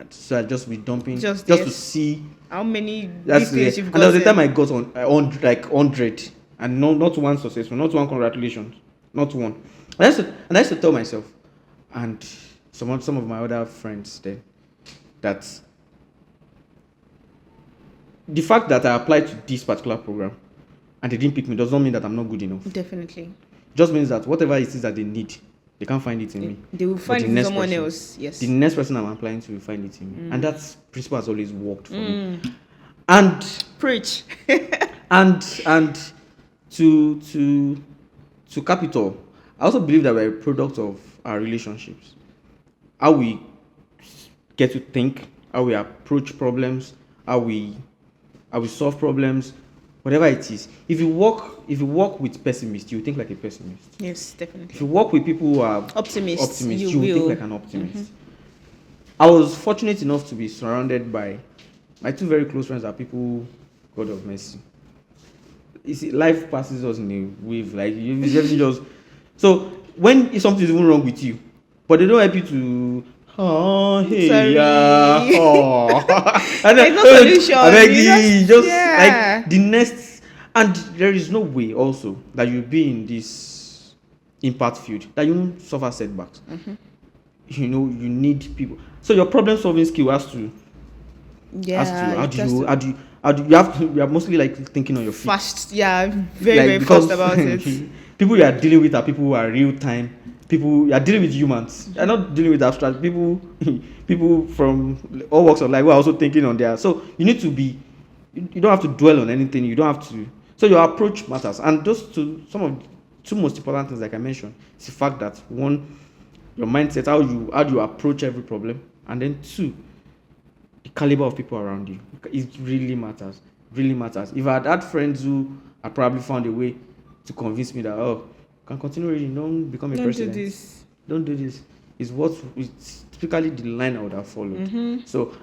So I just be dumping just to see how many that's details it. you've And there was a gotten. time I got on like 100 and not one successful, not one congratulations, not one. And I used to tell myself and some of my other friends then that the fact that I applied to this particular program and they didn't pick me does not mean that I'm not good enough. Definitely. It just means that whatever it is that they need, they can't find it in me. They will find it in someone else. Yes. The next person I'm applying to will find it in me. And that principle has always worked for me. And preach. and to cap it all, I also believe that we're a product of our relationships. How we get to think, how we approach problems, how we solve problems, whatever it is. If you work with pessimists, you think like a pessimist. Yes, definitely. If you work with people who are optimists, you will think like an optimist. I was fortunate enough to be surrounded by my two very close friends are people, God of mercy. You see, life passes us in a wave, like you just. So when something is even wrong with you, but they don't help you to. Oh, hey, sorry. yeah. Oh. And there's no solution. I beg you, just yeah. like the next, and there is no way also that you'll be in this impact field that you won't suffer setbacks. You know, you need people. So your problem solving skill has to. How do you have to? You are mostly like thinking on your feet. Fast, yeah, very fast about it. People you are dealing with are people who are real time. People you are dealing with humans. You are not dealing with abstract people. People from all walks of life who are also thinking on there. So you need to be. You don't have to dwell on anything. You don't have to. So your approach matters. And those two most important things, like I mentioned, is the fact that one, your mindset, how you approach every problem, and then two, the caliber of people around you. It really matters. Really matters. If I had friends who I probably found a way to convince me that can continue reading, don't become a president. Don't do this. It's typically the line I would have followed. So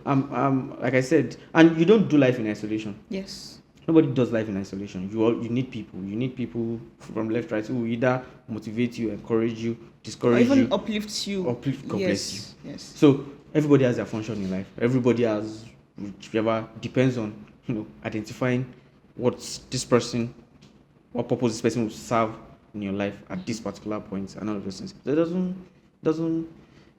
like I said, and you don't do life in isolation. Yes. Nobody does life in isolation. You need people. You need people from left, right, who will either motivate you, encourage you, discourage you, even uplift you. God bless you. Yes. So everybody has their function in life. Everybody has whichever depends on identifying what purpose this person will serve in your life at this particular point and all of those things. So it doesn't.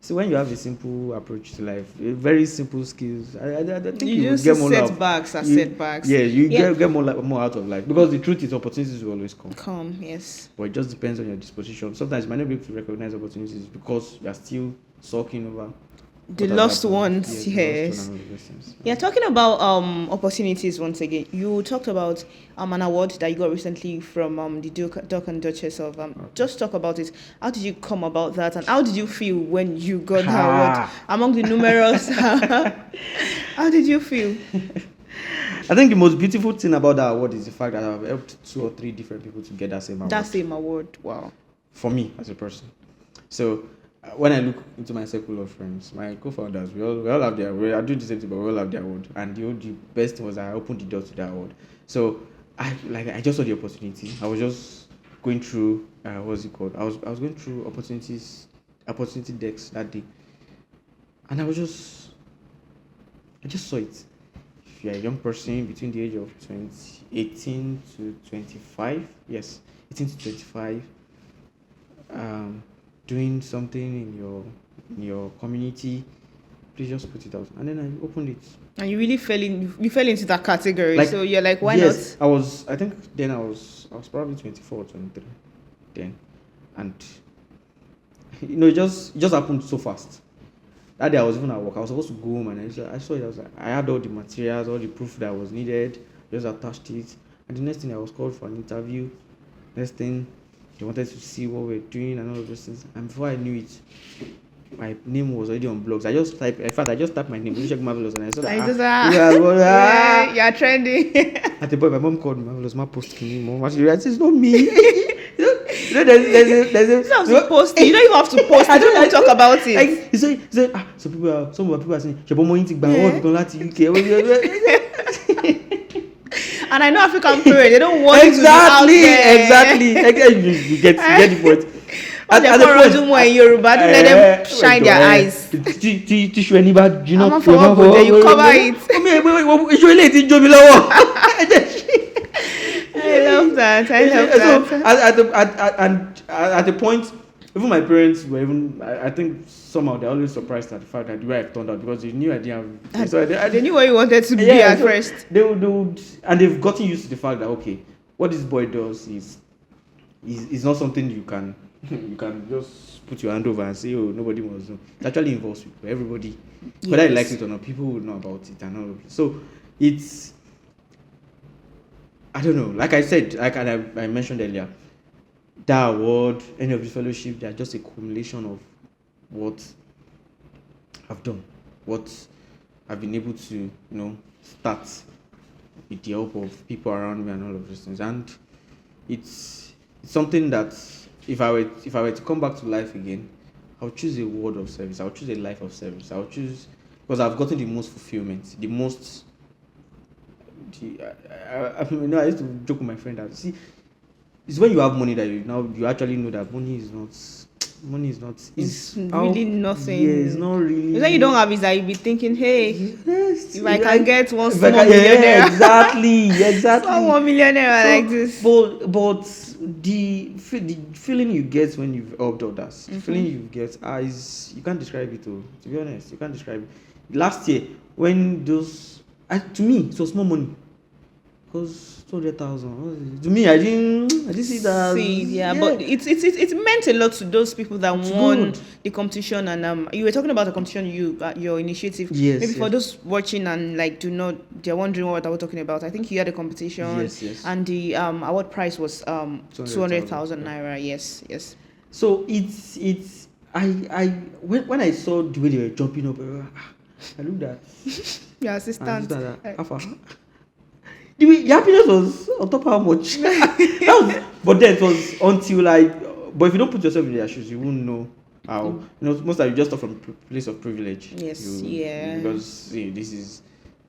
See, when you have a simple approach to life, very simple skills, I think you just get more setbacks as setbacks. Yeah, get more out of life, because the truth is opportunities will always come. Yes. But it just depends on your disposition. Sometimes you might not be able to recognize opportunities because you are still sulking over the lost ones. Yes. Yeah, talking about opportunities once again. You talked about an award that you got recently from the Duke and Duchess of Just talk about it. How did you come about that, and how did you feel when you got the award among the numerous? How did you feel? I think the most beautiful thing about that award is the fact that I've helped 2 or 3 different people to get that same award. Wow. For me as a person. So when I look into my circle of friends, my co-founders, we all have their award. I do the same thing, but we all have their award. And the best thing was that I opened the door to that award. So I just saw the opportunity. I was just going through what's it called? I was going through opportunity decks that day, and I just saw it. If you're a young person between the age of 18 to 25, yes, 18 to 25, doing something in your community, please just put it out. And then I opened it. And you really fell into that category. So you're like, why not? I think then I was probably 24 or 23 then. And it just happened so fast. That day I was even at work. I was supposed to go home, and I saw it. I was like, I had all the materials, all the proof that was needed. just attached it. And the next thing I was called for an interview. Next thing, they wanted to see what we're doing and all of those things. And before I knew it, my name was already on blogs. I just typed my name, Olusegun Marvellous, and I saw that. You're trending. At the point, my mom called me, Marvellous, my post me, mom. I said, it's not me. There's You don't have to post it. You don't even have to post it. You don't even talk about it. Like, he said, some people are saying, Shebomo Inti Gba, gone to UK. And I know African parents, they don't want you to be out there. Exactly. You get the point. At the point, in Yoruba, don't let them shine their eyes. Tissue anybody, you know, you cover it. I love that. So at the point, even my parents were I think somehow they're always surprised at the fact that the way I've turned out, because they knew I didn't have. So they knew what you wanted to be at first. They would, and they've gotten used to the fact that, okay, what this boy does is not something you can just put your hand over and say, oh, nobody must know. It actually involves people, everybody, whether he likes it or not, people will know about it and all of it. So it's, I don't know, like I said, I mentioned earlier, that award, any of the fellowship, they are just a accumulation of what I've done, what I've been able to, start with the help of people around me and all of those things. And it's something that if I were to come back to life again, I'll choose a word of service. I'll choose a life of service. I'll choose, because I've gotten the most fulfillment, the most. I used to joke with my friend that, see, it's when you have money that you actually know that money is not. It's really nothing. Yeah, it's not really. When you don't have it, that you be thinking, hey, if I can get one small millionaire. Exactly. Small 1 millionaire like this. But the feeling you get when you've helped others, the feeling you get, you can't describe it. To be honest, you can't describe it. Last year, when those, to me, it was small money. Because 200,000 to me, I didn't see that. But it meant a lot to those people that won the competition. And you were talking about the competition, your initiative. Yes. Maybe for those watching and they're wondering what I was talking about. I think you had a competition. Yes. And the award prize was 200,000 naira. Yes. So it's when I saw the way they were jumping up, I looked at your assistant. The happiness was on top of how much. But then it was until but if you don't put yourself in their shoes, you won't know how. Most of you just start from a place of privilege. Yes, Because this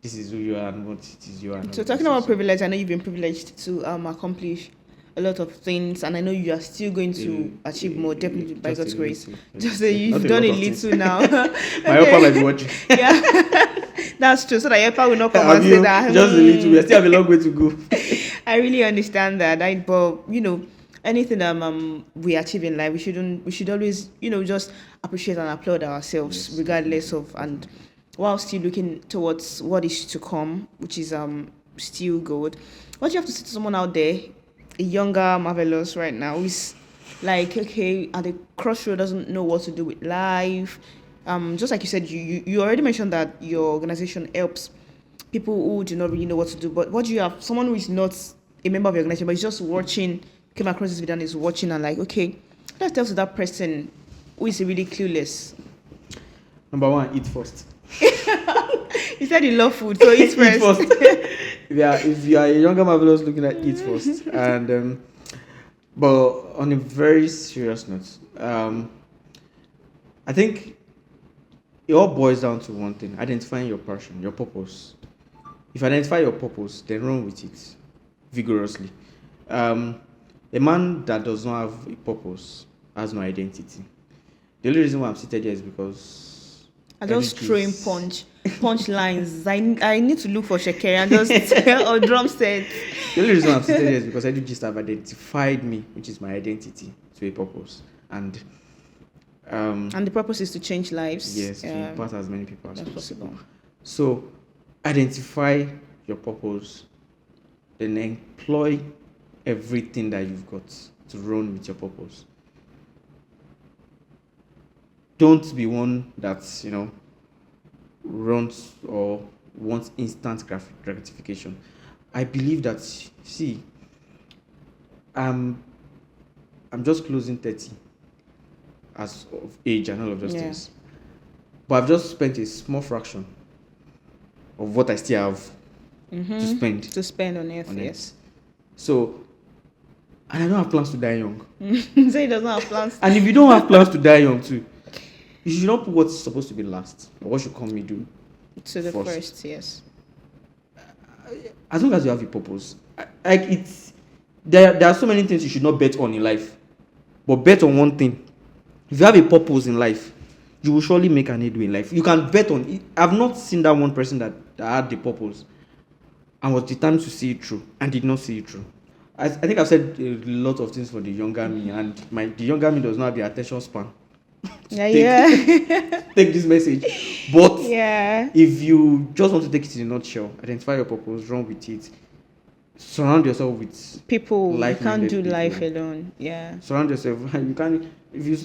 is who you are and what it is you are. So talking about privilege, I know you've been privileged to accomplish a lot of things, and I know you are still going to achieve more, definitely by God's grace. You've done a little now. My helper might be watching. Yeah. That's true. So that your will not come and say that. Just a little. We still have a long way to go. I really understand that. But anything we achieve in life, we should always just appreciate and applaud ourselves, regardless of, and while still looking towards what is to come, which is still good. What do you have to say to someone out there, a younger Marvellous right now, who's like, okay, at the crossroad, doesn't know what to do with life? Just like you said, you already mentioned that your organization helps people who do not really know what to do. But what do you have? Someone who is not a member of your organization, but is just watching, came across this video and is watching and like, okay, let's tell to that person who is really clueless. Number one, eat first. You said you love food, so eat first. Eat first. If you are a younger Marvellous looking at eat first. And but on a very serious note, I think it all boils down to one thing: identifying your passion, your purpose. If you identify your purpose, then run with it vigorously. A man that does not have a purpose has no identity. The only reason why I'm seated here is because I just throwing punch lines. I need to look for shekere and just or drum set. The only reason I'm seated here is because Edugist have identified me, which is my identity, to a purpose. And the purpose is to change lives. Yes, to impact as many people as possible. So, identify your purpose, then employ everything that you've got to run with your purpose. Don't be one that runs or wants instant gratification. I believe that, see, I'm just closing 30 as of age and all of those things. But I've just spent a small fraction of what I still have to spend on earth. Yes. So, and I don't have plans to die young. So he doesn't have plans. And if you don't have plans to die young too, you should not put what's supposed to be last, or what should come middle. To the first, yes. As long as you have a purpose, like there are so many things you should not bet on in life, but bet on one thing. If you have a purpose in life, you will surely make an headway in life. You can bet on it. I've not seen that one person that had the purpose and was determined to see it through and did not see it through. I think I've said a lot of things for the younger me, and the younger me does not have the attention span. Take this message. But if you just want to take it in a nutshell, identify your purpose, run with it, surround yourself with people. You can't do life alone. Surround yourself. You can't. If you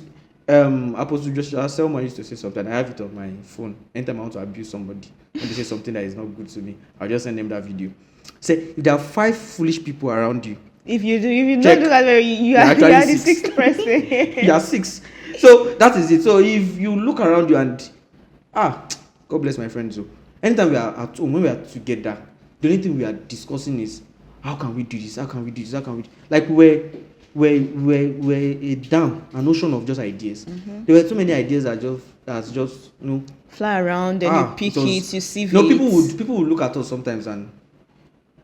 Apostle Joshua Selma used to say something. I have it on my phone. Anytime I want to abuse somebody, when they say something that is not good to me, I'll just send them that video. Say, if there are 5 foolish people around you, if you don't do that, you are the 6th person. You are 6. So that is it. So if you look around you and God bless my friends. So anytime we are at home, when we are together, the only thing we are discussing is how can we do this? How can we do this? How can we like we're a dam, an ocean of just ideas. There were so many ideas that just fly around and you pick it, you see people would look at us sometimes, and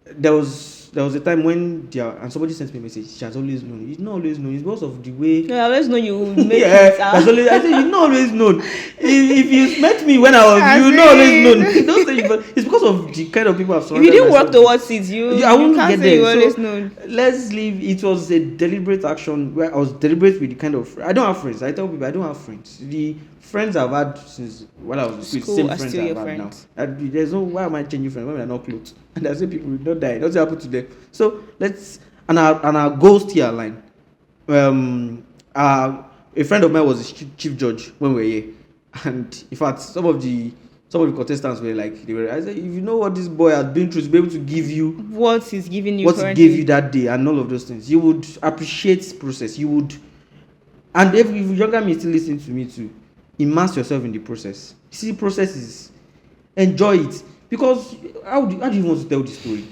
there was a time when and somebody sent me a message. She has always known. It's not always known. It's because of the way. I always know you make it. That's always. I say you not always known. If you met me when I was, you not always known. Don't say, but it's because of the kind of people I've surrounded. If you didn't work towards it, I won't get there. You always known. Let's leave. It was a deliberate action where I was deliberate with the kind of. I don't have friends. I tell people I don't have friends. The friends I've had since when I was in school, same friends I've had now. There's no why am I changing friends when we're not close? And I say people will not die. Nothing happened to them. So let's and our goals still align. A friend of mine was a chief judge when we were here, and in fact some of the contestants were like I said, if you know what this boy has been through to be able to give you what he's giving you, what he gave you that day, and all of those things, you would appreciate the process. You would, and if younger me still listening to me too, immerse yourself in the process. See, the process is enjoy it, because how do you want to tell the story?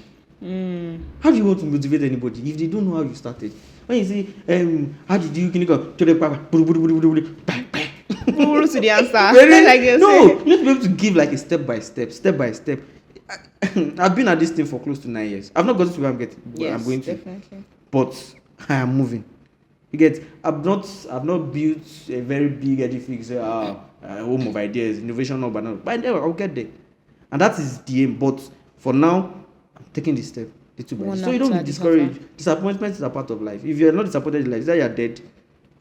How do you want to motivate anybody if they don't know how you started? When you say, how did you go to the to the answer? Really? Like no, you need to be able to give like a step by step. I've been at this thing for close to 9 years. I've not gotten to where I'm going to. Definitely. But I am moving. You get, I've not built a very big edifice, home of ideas, innovation hub, but I'll get there. And that is the aim. But for now, I'm taking this step little by little. So you don't be discouraged. Disappointments are part of life. If you're not disappointed in life, either you're dead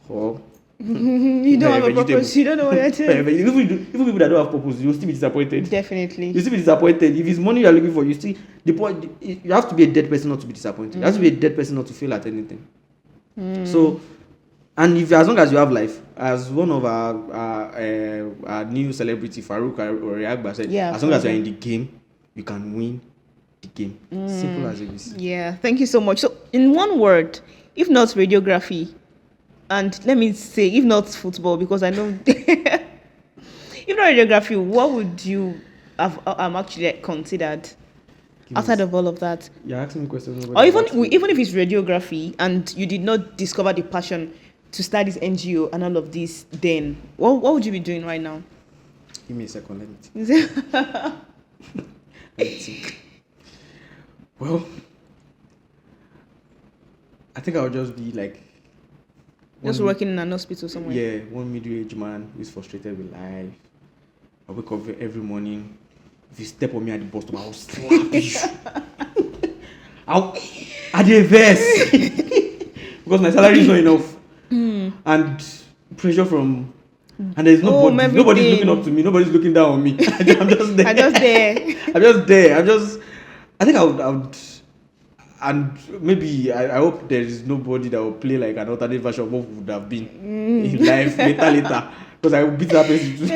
or you don't have a purpose. You don't know what you're doing. Even people that don't have purpose, you'll still be disappointed. Definitely. You'll still be disappointed. If it's money you're looking for, you have to be a dead person not to be disappointed. You have to be a dead person not to fail at anything. So, and if as long as you have life, as one of our new celebrity Farouk Oriagba said, as long as you're in the game, you can win the game. Simple as ABC. Yeah, thank you so much. So, in one word, if not radiography, and let me say, if not football, because I know, if not radiography, what would you have actually considered? Outside of all of that, you're asking me questions. Or even if it's radiography and you did not discover the passion to start this NGO and all of this, then what would you be doing right now? Give me a second, let me think. Well, I think I would just be like just working in an hospital somewhere. Yeah, one middle-aged man who's frustrated with life. I wake up every morning. If you step on me at the bus stop, I'll slap you. I did verse because my salary is not enough, and pressure from, and there's nobody's looking up to me. Nobody's looking down on me. I'm just there. I think I would, and maybe I hope there is nobody that will play like an alternate version of what would have been in life later. Because I would beat that person too.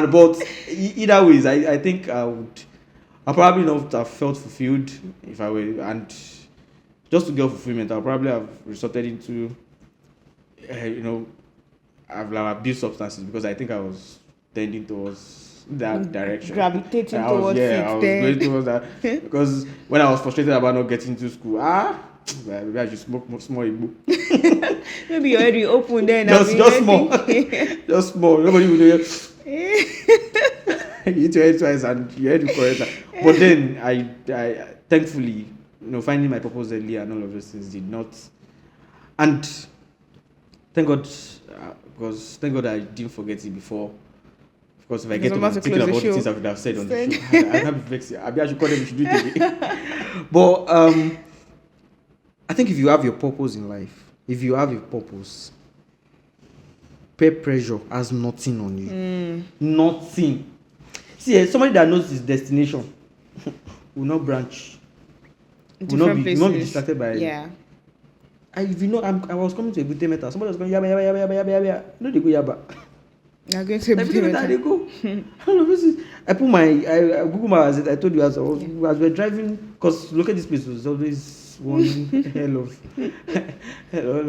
But either ways, I think I I probably not have felt fulfilled if I were, and just to get fulfillment, I'll probably have resorted into, I've abused substances because I think I was tending towards that direction. Gravitating I was, towards yeah, it I was then. going towards that because when I was frustrated about not getting to school, maybe I should smoke small Igbo. Maybe you're already open then. Just small, just small. Nobody will know. You eat your head twice and your head will correct. But then I thankfully, finding my purpose early and all of those things did not. And thank God, because thank God I didn't forget it before. Because if I get to thinking about the things I would have said on the show, I can't be vexed. I should call them. We should do it again. But I think if you have your purpose in life, if you have your purpose, peer pressure has nothing on you. Nothing. See, somebody that knows his destination will not branch. Will not be distracted by. Yeah. I was coming to a good meta. Somebody was going yaba yaba yaba yaba yaba yaba. No, they go yaba. You're going to a good meta. They go. I put I Google my as I told you as we're driving, because look at this place was always one hell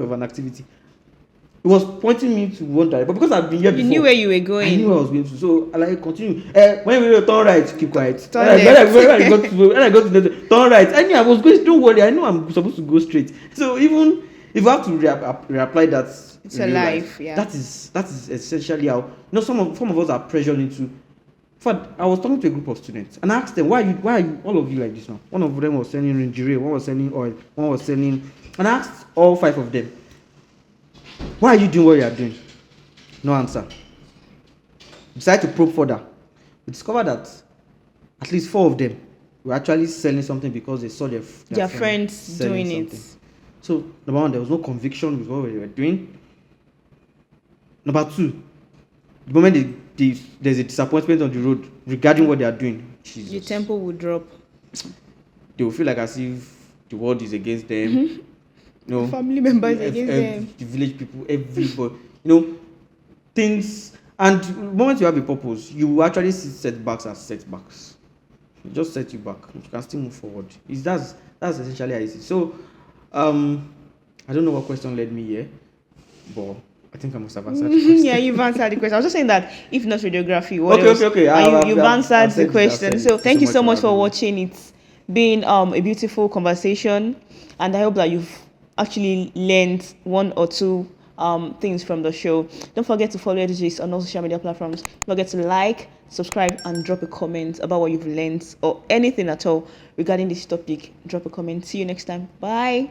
of an activity. It was pointing me to one direction, but because I've been here before, you knew where you were going. I knew where I was going to. So I continue. When we turn right, keep quiet. When I got to the turn right, I knew I was going. Don't worry, I know I'm supposed to go straight. So even if I have to reapply that, it's a life. Yeah. That is essentially how some of us are pressured into. In fact, I was talking to a group of students and I asked them, why are you all of you like this now? One of them was selling lingerie, one was selling oil, one was selling, and I asked all 5 of them, why are you doing what you are doing? No answer. Decided to probe further. We discovered that at least 4 of them were actually selling something because they saw their friends doing something. It. So, number 1, there was no conviction with what they were doing. Number 2, the moment there's a disappointment on the road regarding what they are doing, Jesus, your tempo will drop. They will feel like as if the world is against them. Family members against them. The village people, everybody. Things. And the moment you have a purpose, you actually see setbacks as setbacks. It just set you back. You can still move forward. That's essentially how it is. So, I don't know what question led me here, but I think I must have answered the question. Yeah, you've answered the question. I was just saying that if not radiography, what else? Okay. You've answered the question. So thank you so much for watching. It's been a beautiful conversation, and I hope that you've actually learned 1 or 2 things from the show. Don't forget to follow Edugist on all social media platforms. Don't forget to like, subscribe, and drop a comment about what you've learned or anything at all regarding this topic. Drop a comment. See you next time. Bye.